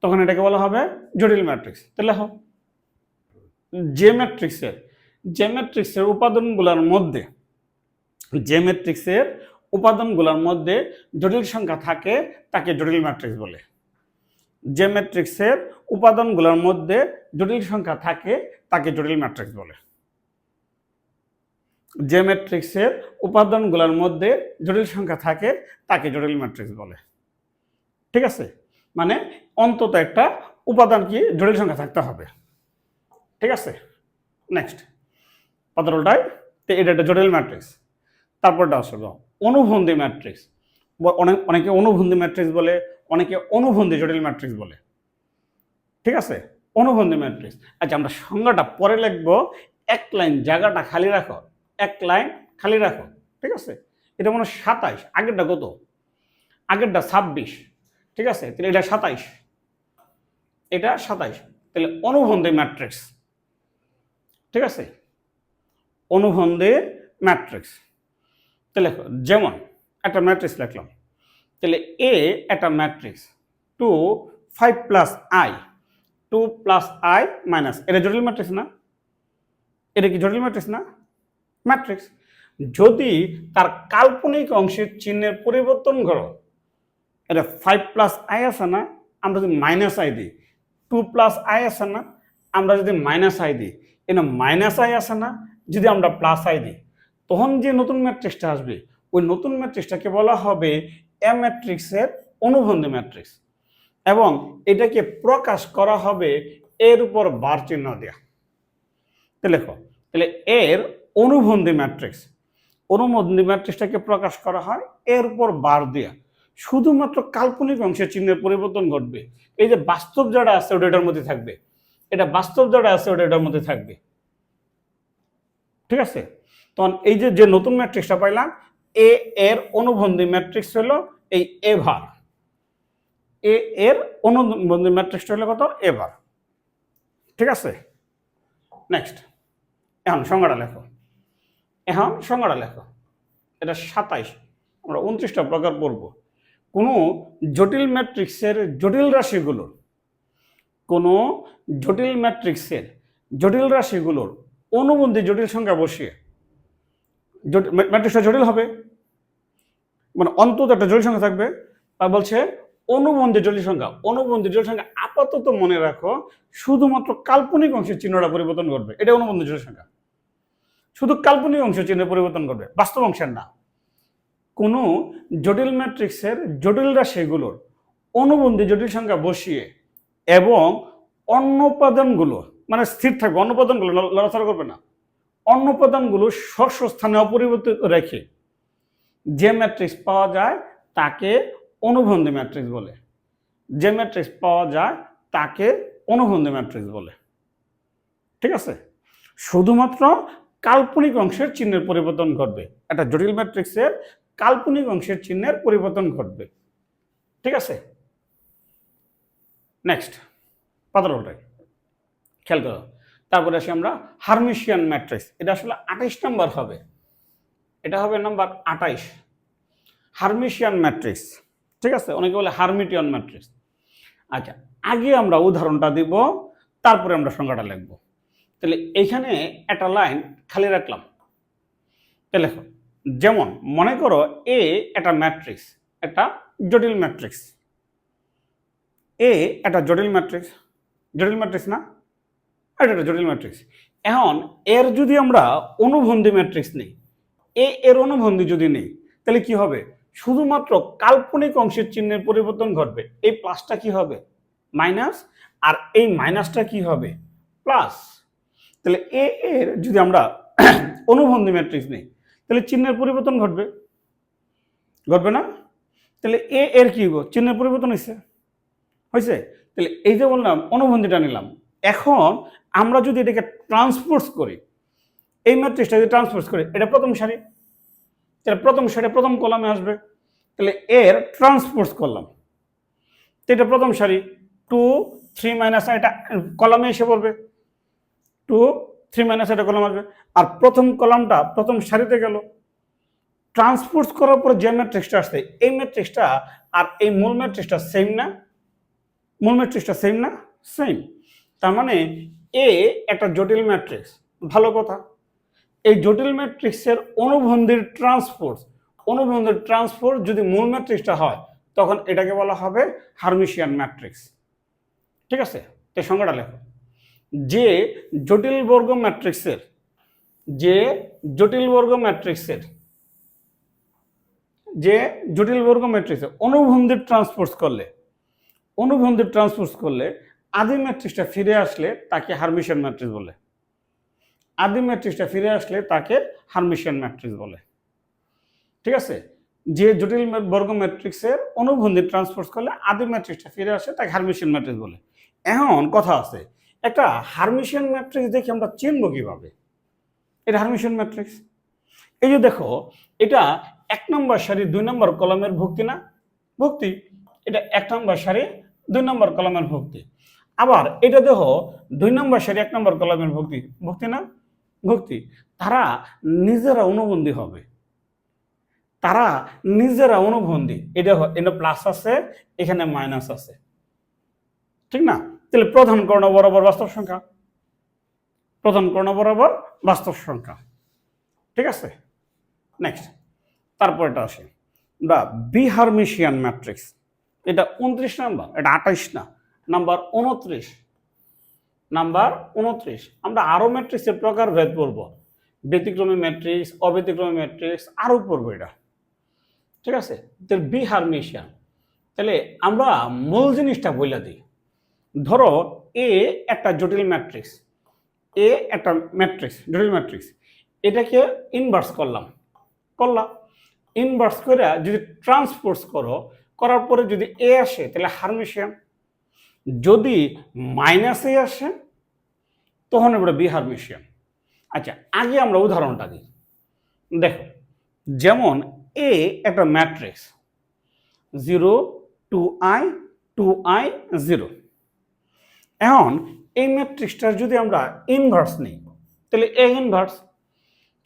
তখন এটাকে বলা হবে জটিল ম্যাট্রিক্স। তাহলে যে ম্যাট্রিক্সের উপাদানগুলোর মধ্যে, যে ম্যাট্রিক্সের উপাদানগুলোর মধ্যে জটিল সংখ্যা থাকে তাকে জটিল ম্যাট্রিক্স বলে। যে ম্যাট্রিক্সের উপাদানগুলোর মধ্যে জটিল সংখ্যা থাকে তাকে জটিল ম্যাট্রিক্স বলে। যে ম্যাট্রিক্সের উপাদানগুলোর মধ্যে জটিল সংখ্যা থাকে তাকে জটিল ম্যাট্রিক্স বলে, ঠিক আছে। মানে অন্তত একটা উপাদান কি জটিল সংখ্যা থাকতে হবে, ঠিক আছে। নেক্সট 15টায় এটা একটা জটিল ম্যাট্রিক্স। তারপরটা আসলে অনুবন্ধী ম্যাট্রিক্স, অনেকে অনুবন্ধী ম্যাট্রিক্স বলে, অনেকে অনুবন্ধী জটিল ম্যাট্রিক্স বলে, ঠিক আছে। অনুবন্ধী ম্যাট্রিক্স, আচ্ছা আমরা সংজ্ঞাটা পরে লিখবো, এক লাইন জায়গাটা খালি রাখো, এক লাইন খালি রাখো, ঠিক আছে। এটা মনে 27, আগেরটা কত, আগেরটা 26, ঠিক আছে। তাহলে এটা 27, এটা 27, তাহলে অনুবন্ধী ম্যাট্রিক্স, ঠিক আছে, অনুবন্ধী ম্যাট্রিক্স। তাহলে যেমন একটা ম্যাট্রিক্স লিখলাম, তাহলে এ একটা matrix 2 5 plus I 2 plus I minus, এটা জটিল ম্যাট্রিক্স না? এটা কি জটিল ম্যাট্রিক্স না? ম্যাট্রিক্স। যদি তার কাল্পনিক অংশের চিহ্নের পরিবর্তন করো, এটা 5 প্লাস আই আছে না, আমরা যদি মাইনাস আই দিই, 2 প্লাস আই আছে না, আমরা যদি মাইনাস আই দিই, এটা মাইনাস আই আছে না, যদি আমরা প্লাস আই দিই, তখন যে নতুন ম্যাট্রিক্সটা আসবে ওই নতুন ম্যাট্রিক্সটাকে বলা হবে এ ম্যাট্রিক্সের অনুবন্ধী ম্যাট্রিক্স, এবং এটাকে প্রকাশ করা হবে এর উপর বার চিহ্ন দেয়া। তাহলে লেখো, তাহলে এর অনুবন্ধী ম্যাট্রিক্স, অনুবন্ধী ম্যাট্রিক্সটাকে প্রকাশ করা হয় এর উপর বার দেয়া। শুধুমাত্র কাল্পনিক অংশের চিহ্নের পরিবর্তন ঘটবে, এই যে বাস্তব যারা আছে ওটা এটার মধ্যে থাকবে, এটা বাস্তব যারা আছে ওটা এটার মধ্যে থাকবে, ঠিক আছে? তখন এই যে নতুন ম্যাট্রিক্সটা পাইলাম, এ এর অনুবন্ধী ম্যাট্রিক্স হলো এই এভার। এ এর অনুবন্ধী ম্যাট্রিক্সটা হলো কত? এভার। ঠিক আছে? নেক্সট, এখন সংজ্ঞাটা লেখো। এটা 27, আমরা 29টা প্রকার পড়ব। কোনো জটিল ম্যাট্রিক্সের জটিল রাশিগুলোর অনুবন্ধী জটিল সংখ্যা বসিয়ে, ম্যাট্রিক্সটা জটিল হবে, মানে অন্তত একটা জটিল সংখ্যা থাকবে। তা বলছে অনুবন্ধী জটিল সংখ্যা আপাতত মনে রাখো শুধুমাত্র কাল্পনিক অংশের চিহ্নটা পরিবর্তন করবে। এটা অনুবন্ধী জটিল সংখ্যা, শুধু কাল্পনিক অংশের চিহ্ন পরিবর্তন করবে, বাস্তব অংশের না। কোন জটিল ম্যাট্রিক্সের জটিল রাশিগুলোর অনুবন্ধী জটিল সংখ্যা বসিয়ে এবং অন্য উপাদানগুলো মানে স্থির থাকবে, অন্য উপাদানগুলো লড়াচড়া করবে না, অন্য উপাদানগুলো স্থানে অপরিবর্তিত রেখে যে ম্যাট্রিক্স পাওয়া যায় তাকে অনুবন্ধী ম্যাট্রিক্স বলে। ঠিক আছে? শুধুমাত্র কাল্পনিক অংশের চিহ্নের পরিবর্তন ঘটবে, একটা জটিল ম্যাট্রিক্সের কাল্পনিক অংশের চিহ্নের পরিবর্তন ঘটবে। ঠিক আছে? নেক্সট, পাতাটা খেয়াল করো। তারপরে আসি আমরা হার্মিশিয়ান ম্যাট্রিক্স। এটা আসলে 28 নাম্বার হবে, এটা হবে নাম্বার 28, হার্মিশিয়ান ম্যাট্রিক্স। ঠিক আছে? অনেকে বলে হার্মিটিয়ান ম্যাট্রিক্স। আচ্ছা, আগে আমরা উদাহরণটা দিব, তারপরে আমরা সংজ্ঞাটা লিখব। তাহলে এখানে একটা লাইন খালি রাখলাম। তাহলে লেখো, যেমন মনে করো এ একটা ম্যাট্রিক্স, একটা জটিল ম্যাট্রিক্স। এ একটা জটিল ম্যাট্রিক্স না? এটা একটা জটিল ম্যাট্রিক্স। এখন এর যদি আমরা অনুবন্ধী ম্যাট্রিক্স নেই, এর অনুবন্ধী যদি নেই, তাহলে কি হবে? শুধুমাত্র কাল্পনিক অংশের চিহ্নের পরিবর্তন ঘটবে। এই প্লাসটা কি হবে? মাইনাস, আর এই মাইনাসটা কি হবে? প্লাস। তাহলে এর যদি আমরা অনুবন্ধী ম্যাট্রিক্স নেই, তাহলে চিহ্নের পরিবর্তন ঘটবে না? তাহলে এর কি হবে? চিহ্নের পরিবর্তন হয়েছে। তাহলে এই যে বললাম অনুবন্ধীটা নিলাম, এখন আমরা যদি এটাকে ট্রান্সপোজ করি, এই ম্যাট্রিক্সটা যদি ট্রান্সপোজ করি, এটা প্রথম সারি, তাহলে প্রথম সারি প্রথম কলামে আসবে। তাহলে এর ট্রান্সপোজ করলাম, এটা প্রথম সারি 2 3 মাইনাস এটা কলামে এসে পড়বে, 2 3 মাইনাস এটা কলাম আসবে, আর প্রথম কলামটা প্রথম সারিতে গেল। ট্রান্সপোজ করার পর যে ম্যাট্রিক্সটা আসছে, এই ম্যাট্রিক্সটা আর এই মূল ম্যাট্রিক্সটা সেম না? সেম। তার মানে এ একটা জটিল ম্যাট্রিক্স। ভালো কথা, এই জটিল ম্যাট্রিক্সের অনুবন্ধীর ট্রান্সপোজ যদি মূল ম্যাট্রিক্সটা হয়, তখন এটাকে বলা হবে হার্মিশিয়ান ম্যাট্রিক্স। ঠিক আছে? তো সংজ্ঞাটা লেখো। যে জটিল বর্গ ম্যাট্রিক্সের অনুবন্ধীর ট্রান্সপোজ করলে আদি ম্যাট্রিক্সটা ফিরে আসলে তাকে হার্মিশিয়ান ম্যাট্রিক্স বলে। ঠিক আছে? যে জটিল বর্গ ম্যাট্রিক্সের অনুবন্ধী ট্রান্সপোজ করলে আদি ম্যাট্রিক্সটা ফিরে আসে, তাকে হার্মিশিয়ান ম্যাট্রিক্স বলে। এখন কথা আছে, একটা হার্মিশিয়ান ম্যাট্রিক্স দেখে আমরা চিনব কিভাবে এটা হার্মিশিয়ান ম্যাট্রিক্স? এই যে দেখো, এটা 1 নম্বর সারি 2 নম্বর কলামের ভুক্তি না? ভুক্তি। এটা 1 নম্বর সারি 2 নম্বর কলামের ভুক্তি। আবার এটা দেখো 2 নম্বর সারি 1 নম্বর কলামের ভুক্তি না? ভুক্তি। তারা নিজেরা অনুবন্ধী হবে, এটা প্লাস আছে, এখানে মাইনাস আছে, ঠিক না? তাহলে প্রধান কর্ণ বরাবর বাস্তব সংখ্যা। ঠিক আছে? নেক্সট, তারপর এটা আসে বিহার্মিশিয়ান ম্যাট্রিক্স। এটা 29 নাম্বার, এটা 28 না, নাম্বার 29। আমরা আরো ম্যাট্রিক্সের প্রকারভেদ পড়ব, ব্যতিক্রমী ম্যাট্রিক্স, অব্যতিক্রমী ম্যাট্রিক্স আরো পড়বো এটা। ঠিক আছে? তাহলে বিহার্মিশিয়ান, তাহলে আমরা মূল জিনিসটা বইলা দিই। ধরো এ একটা জটিল ম্যাট্রিক্স, জটিল ম্যাট্রিক্স, এটাকে ইনভার্স ইনভার্স করে যদি ট্রান্সপোজ করার পরে যদি এ আসে, তাহলে হার্মিশিয়ান। যদি মাইনাস এ আসে, তখন এবার বিহার্মিশিয়ান। আচ্ছা, আগে আমরা উদাহরণটা দিই। দেখো, যেমন এ একটা ম্যাট্রিক্স 0 2i 2i 0। এখন এই ম্যাট্রিক্সটার যদি আমরা ইনভার্স নিই তাহলে এ ইনভার্স,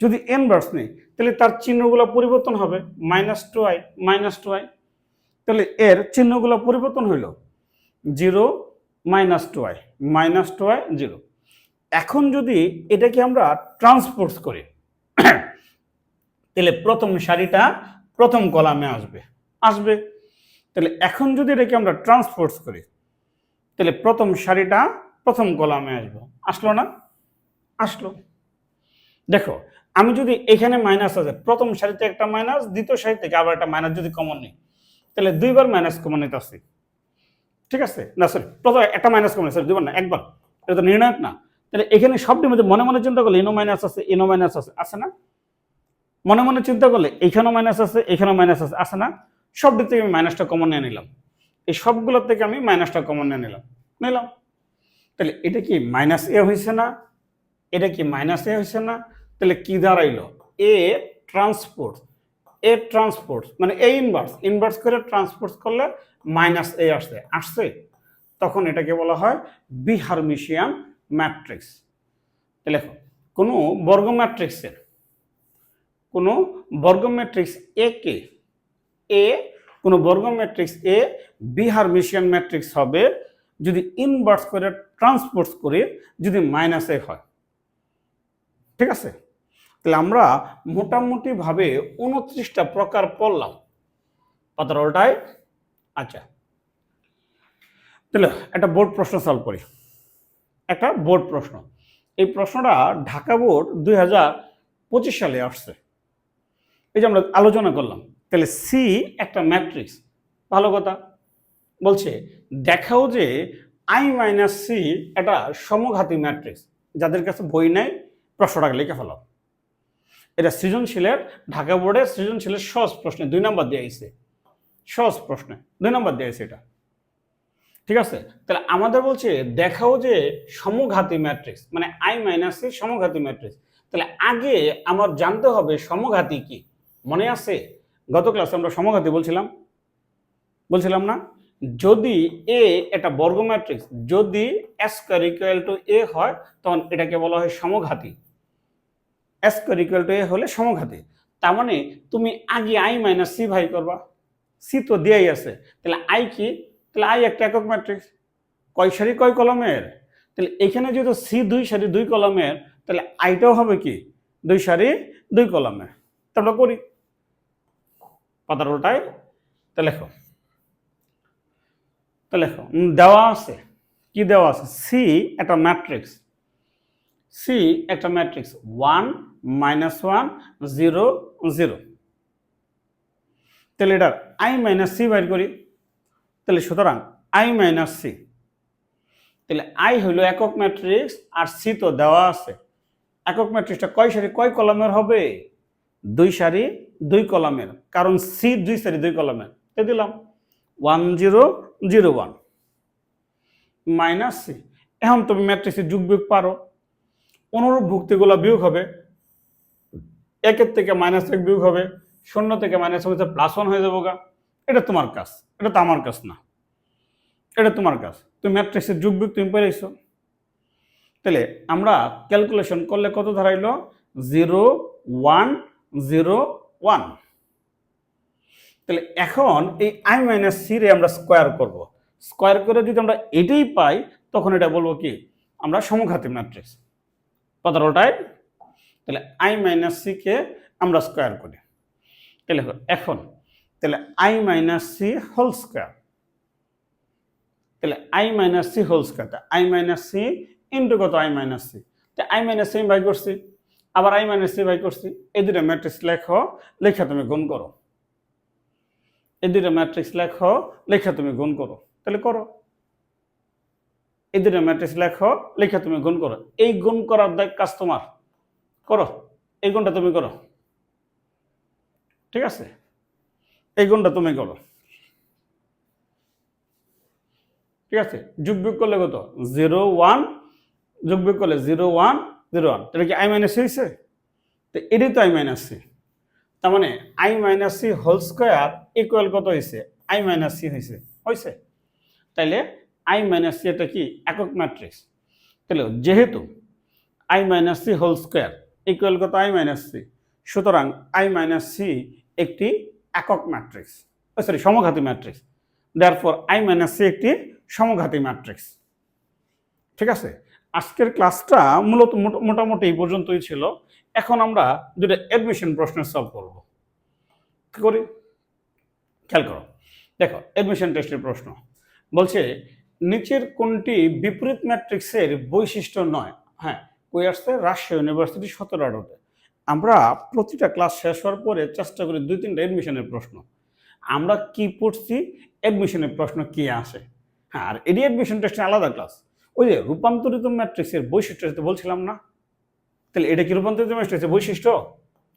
যদি ইনভার্স নিই তাহলে তার চিহ্নগুলো পরিবর্তন হবে -2i -2i। তাহলে এর চিহ্নগুলো পরিবর্তন হইল 0 -2i 0। এখন যদি এটাকে আমরা ট্রান্সপোজ করি তাহলে প্রথম সারিটা প্রথম কলামে আসবে। তাহলে এখন যদি এটাকে আমরা ট্রান্সপোজ করি তাহলে প্রথম সারিটা প্রথম কলামে আসলো না? আসলো। দেখো, আমি যদি এখানে মাইনাস আছে, প্রথম সারিতে একটা মাইনাস, দ্বিতীয় সারি থেকে আবার একটা মাইনাস যদি কমন নিই তাহলে দুইবার মাইনাস কমন নিতে আসছি, ঠিক আছে? না সরি, প্রথম একটা মাইনাস কমন সরি দুইবার না, একবার। এটা তো নির্ণায়ক না। তাহলে এখানে সবটির মধ্যে মনে মনে চিন্তা করলে এনো মাইনাস আছে না? মনে মনে চিন্তা করলে এইখানেও মাইনাস আছে, এখানেও মাইনাস আছে না? সব দিক থেকে আমি মাইনাসটা কমন নিয়ে নিলাম, এই সবগুলোর থেকে আমি মাইনাসটা কমন নিয়ে নিলাম। তাহলে এটা কি মাইনাস এ হয়েছে না? এটা কি মাইনাস এ হয়েছে না? তাহলে কি দাঁড়াইলো? এ ট্রান্সপোর্ট মানে এ ইনভার্স করে ট্রান্সপোর্ট করলে মাইনাস এ আসছে, তখন এটাকে বলা হয় বিহারমিশিয়ান ম্যাট্রিক্স। তাহলে দেখো, কোনো বর্গ ম্যাট্রিক্স এ কে কোনো বর্গ ম্যাট্রিক্স এ বিহারমিশিয়ান ম্যাট্রিক্স হবে যদি ইনভার্স করে ট্রান্সপোজ করে যদি মাইনাস এ হয়, ঠিক আছে? তাহলে আমরা মোটামুটি ভাবে 29টা প্রকার পড়লাম পাতার উল্টায়। আচ্ছা, তাহলে একটা বোর্ড প্রশ্ন সলভ করি। একটা বোর্ড প্রশ্ন, এই প্রশ্নটা ঢাকা বোর্ড 2025 সালে আসছে। এই যে আমরা আলোচনা করলাম, তাহলে সি একটা ম্যাট্রিক্স, ভালো কথা। বলছে দেখাও যে i মাইনাস সি একটা সমঘাতী ম্যাট্রিক্স। যাদের কাছে বই নাই প্রশ্নটাকে লিখে ফেলাও। এটা সৃজনশীলের, ঢাকা বোর্ডের সৃজনশীলের সহজ প্রশ্নে 2 নম্বর দিয়েছে, সহজ প্রশ্নে 2 নম্বর দিয়েছে এটা, ঠিক আছে? তাহলে আমাদের বলছে দেখাও যে সমঘাতী ম্যাট্রিক্স, মানে i মাইনাস সি সমঘাতী ম্যাট্রিক্স। তাহলে আগে আমার জানতে হবে সমঘাতী কি। মনে আছে গত ক্লাসে আমরা সমঘাতী বলছিলাম না? যদি এ একটা বর্গ ম্যাট্রিক্স, যদি s square equal to a হয় তখন এটাকে বলা হয় সমঘাতী। s square equal to a হলে সমঘাতী। তার মানে তুমি আগে i মাইনাস সি ভাই করবা, সি তো দেয়াই আছে। তাহলে i কি? তাহলে i একটা একক ম্যাট্রিক্স, কয় সারি কয় কলামের? তাহলে এখানে যেহেতু সি 2 সারি 2 কলামের, তাহলে আইটাও হবে কি 2 সারি 2 কলামের। তাহলে করি পাতার উল্টায়। তাহলে লেখো দেওয়া আছে, কি দেওয়া আছে? সি একটা ম্যাট্রিক্স, 1 -1 0 0। তাহলে এটার i মাইনাস সি বাইর করি। তাহলে সুতরাং i মাইনাস সি, তাহলে i হইল একক ম্যাট্রিক্স আর সি তো দেওয়া আছে। একক ম্যাট্রিক্সটা কয় সারি কয় কলামের হবে? 2 সারি 2 কলামের, কারণ সি 2 সারি 2 কলামের। তাই দিলাম 1 0 0 1 মাইনাস সি। এখন তুমি ম্যাট্রিক্সের যোগ বিয়োগ পারো, অনুরূপ ভুক্তিগুলো বিয়োগ হবে, 1 থেকে -1 বিয়োগ হবে, 0 থেকে -1 +1 হয়ে যাবো গা। এটা তোমার কাজ, এটা তো আমার কাজ না, এটা তোমার কাজ। তুমি ম্যাট্রিক্সের যোগ বিয়োগ তুমি পেরেছো। তাহলে আমরা ক্যালকুলেশন করলে কত দাঁড়াইলো? 0 1 0 1। তাহলে এখন এই i মাইনাস সি রে আমরা স্কোয়ার করব। স্কোয়ার করে যদি আমরা এটাই পাই তখন এটা বলবো কি আমরা সমঘাতী ম্যাট্রিক্স। পাতার উল্টায়। তাহলে i মাইনাস সি কে আমরা স্কোয়ার করি। তাহলে এখন তাহলে i minus C whole square, তাহলে i minus C whole square, i minus C into কত? i minus C. তাই i মাইনাস সি বাই করছি, আবার i মাইনাস সি বাই করছি। এই দুটো ম্যাট্রিক্স লেখো, লেখা তুমি গুণ করো। এই দুটো ম্যাট্রিক্স লেখো, লেখা তুমি গুণ করো। তাহলে করো, এই দুটো ম্যাট্রিক্স লেখো, লেখা তুমি গুণ করো। এই গুণ করার কাজ তোমার, করো। এই গুণটা তুমি করো, ঠিক আছে? এই গুণটা তুমি করো, ঠিক আছে? যোগ বিয়োগ করলে কত? 0 1, যোগ বিয়োগ করলে 0 1 0 1, তাহলে কি i মাইনাস সি হয়েছে? তো এটাই তো i মাইনাস সি, তার মানে i minus C whole square equal কত হয়েছে? i মাইনাস সি হয়েছে। তাইলে i মাইনাস সি এটা কি একক ম্যাট্রিক্স। তাহলে যেহেতু i minus C whole square equal কত? i মাইনাস সি, সুতরাং i মাইনাস সি একটি একক ম্যাট্রিক্স, সরি সমঘাতী matrix. Therefore i minus C একটি সমঘাতী ম্যাট্রিক্স। ঠিক আছে, আজকের ক্লাসটা মূলত মোটামুটি এই পর্যন্তই ছিল। এখন আমরা দুটো অ্যাডমিশন প্রশ্ন সলভ করব। কি করি খেয়াল করো, দেখো অ্যাডমিশন টেস্টের প্রশ্ন বলছে নিচের কোনটি বিপরীত ম্যাট্রিক্সের বৈশিষ্ট্য নয়? হ্যাঁ, কই আসছে? রাজশাহী ইউনিভার্সিটি 17 আমরা প্রতিটা ক্লাস শেষ হওয়ার পরে চেষ্টা করি 2-3টা অ্যাডমিশনের প্রশ্ন। আমরা কি পড়ছি, অ্যাডমিশনের প্রশ্ন কি আসে। হ্যাঁ, আর এডি অ্যাডমিশন টেস্টের আলাদা ক্লাস। ওই যে রূপান্তরিত ম্যাট্রিক্সের বৈশিষ্ট্য বলছিলাম না, তাহলে এটা কি রূপান্তরিত ম্যাট্রিক্সের বৈশিষ্ট্য?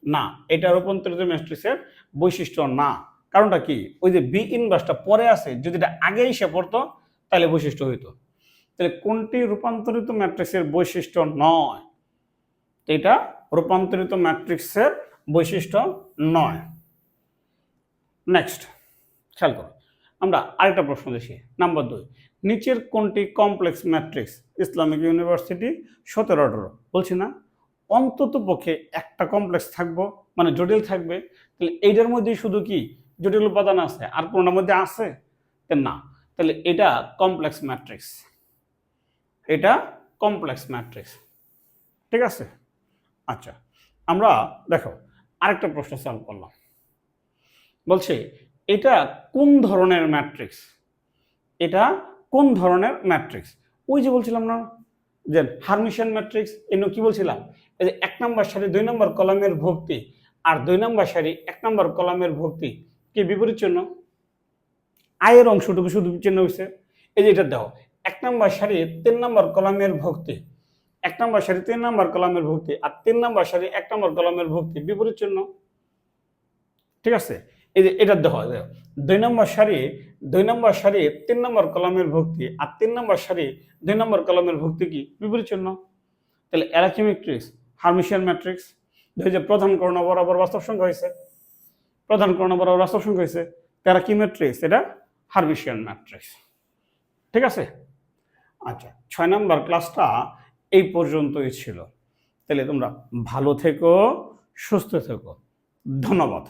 না, এটা রূপান্তরিত ম্যাট্রিক্সের বৈশিষ্ট্য না। কারণটা কি? ওই যে বি ইনভার্সটা পরে আছে, যদি এটা আগে এসে পড়তো তাহলে বৈশিষ্ট্য হইতো। তাহলে কোনটি রূপান্তরিত ম্যাট্রিক্সের বৈশিষ্ট্য নয়? এটা রূপান্তরিত ম্যাট্রিক্সের বৈশিষ্ট্য নয়। নেক্সট খেয়াল করো, আমরা আরেকটা প্রশ্ন দেখি, নাম্বার 2, নিচের কোনটি কমপ্লেক্স ম্যাট্রিক্স? ইসলামিক ইউনিভার্সিটি 17 বলছি না, অন্তত পক্ষে একটা কমপ্লেক্স থাকবো, মানে জটিল থাকবে। তাহলে এইটার মধ্যে শুধু কি জটিল উপাদান আছে, আর কোনটার মধ্যে আছে? না, তাহলে এটা কমপ্লেক্স ম্যাট্রিক্স, এটা কমপ্লেক্স ম্যাট্রিক্স। ঠিক আছে, আচ্ছা আমরা দেখো আরেকটা প্রশ্ন সলভ করলাম। বলছে এটা কোন ধরনের ম্যাট্রিক্স? এটা কোন ধরনের ম্যাট্রিক্স? ওই যে বলছিলাম না যে হার্মিশিয়ান ম্যাট্রিক্স, এর কি বলছিলাম? এই যে 1 নম্বর সারি 2 নম্বর কলামের ভর্তি আর 2 নম্বর সারি 1 নম্বর কলামের ভর্তি কি বিপরীত চিহ্ন? আয়ের অংশটুকু শুধু চিহ্ন হয়েছে। এই যে এটা দাও, 1 নম্বর সারি 3 নম্বর কলামের ভর্তি, 1 নম্বর সারি 3 নম্বর কলামের ভর্তি আর 3 নম্বর সারি 1 নম্বর কলামের ভর্তি বিপরীত চিহ্ন। ঠিক আছে, এই যে এটা দেখো, 2 নম্বর সারি 3 নম্বর কলামের ভর্তি আর 3 নম্বর সারি 2 নম্বর কলামের ভর্তি কি বিপরীত চিহ্ন। তাহলে এরা কি ম্যাট্রিক্স? Hermitian matrix. এই যে প্রধান কর্ণ বরাবর বাস্তব সংখ্যা হয়েছে, প্রধান কর্ণ বরাবর বাস্তব সংখ্যা হয়েছে, তারা কি ম্যাট্রিক্স? এটা হার্মিশিয়ান ম্যাট্রিক্স। ঠিক আছে, আচ্ছা 6 নম্বর ক্লাসটা এই পর্যন্তই ছিল। তাহলে তোমরা ভালো থেকো, সুস্থ থেকো, ধন্যবাদ।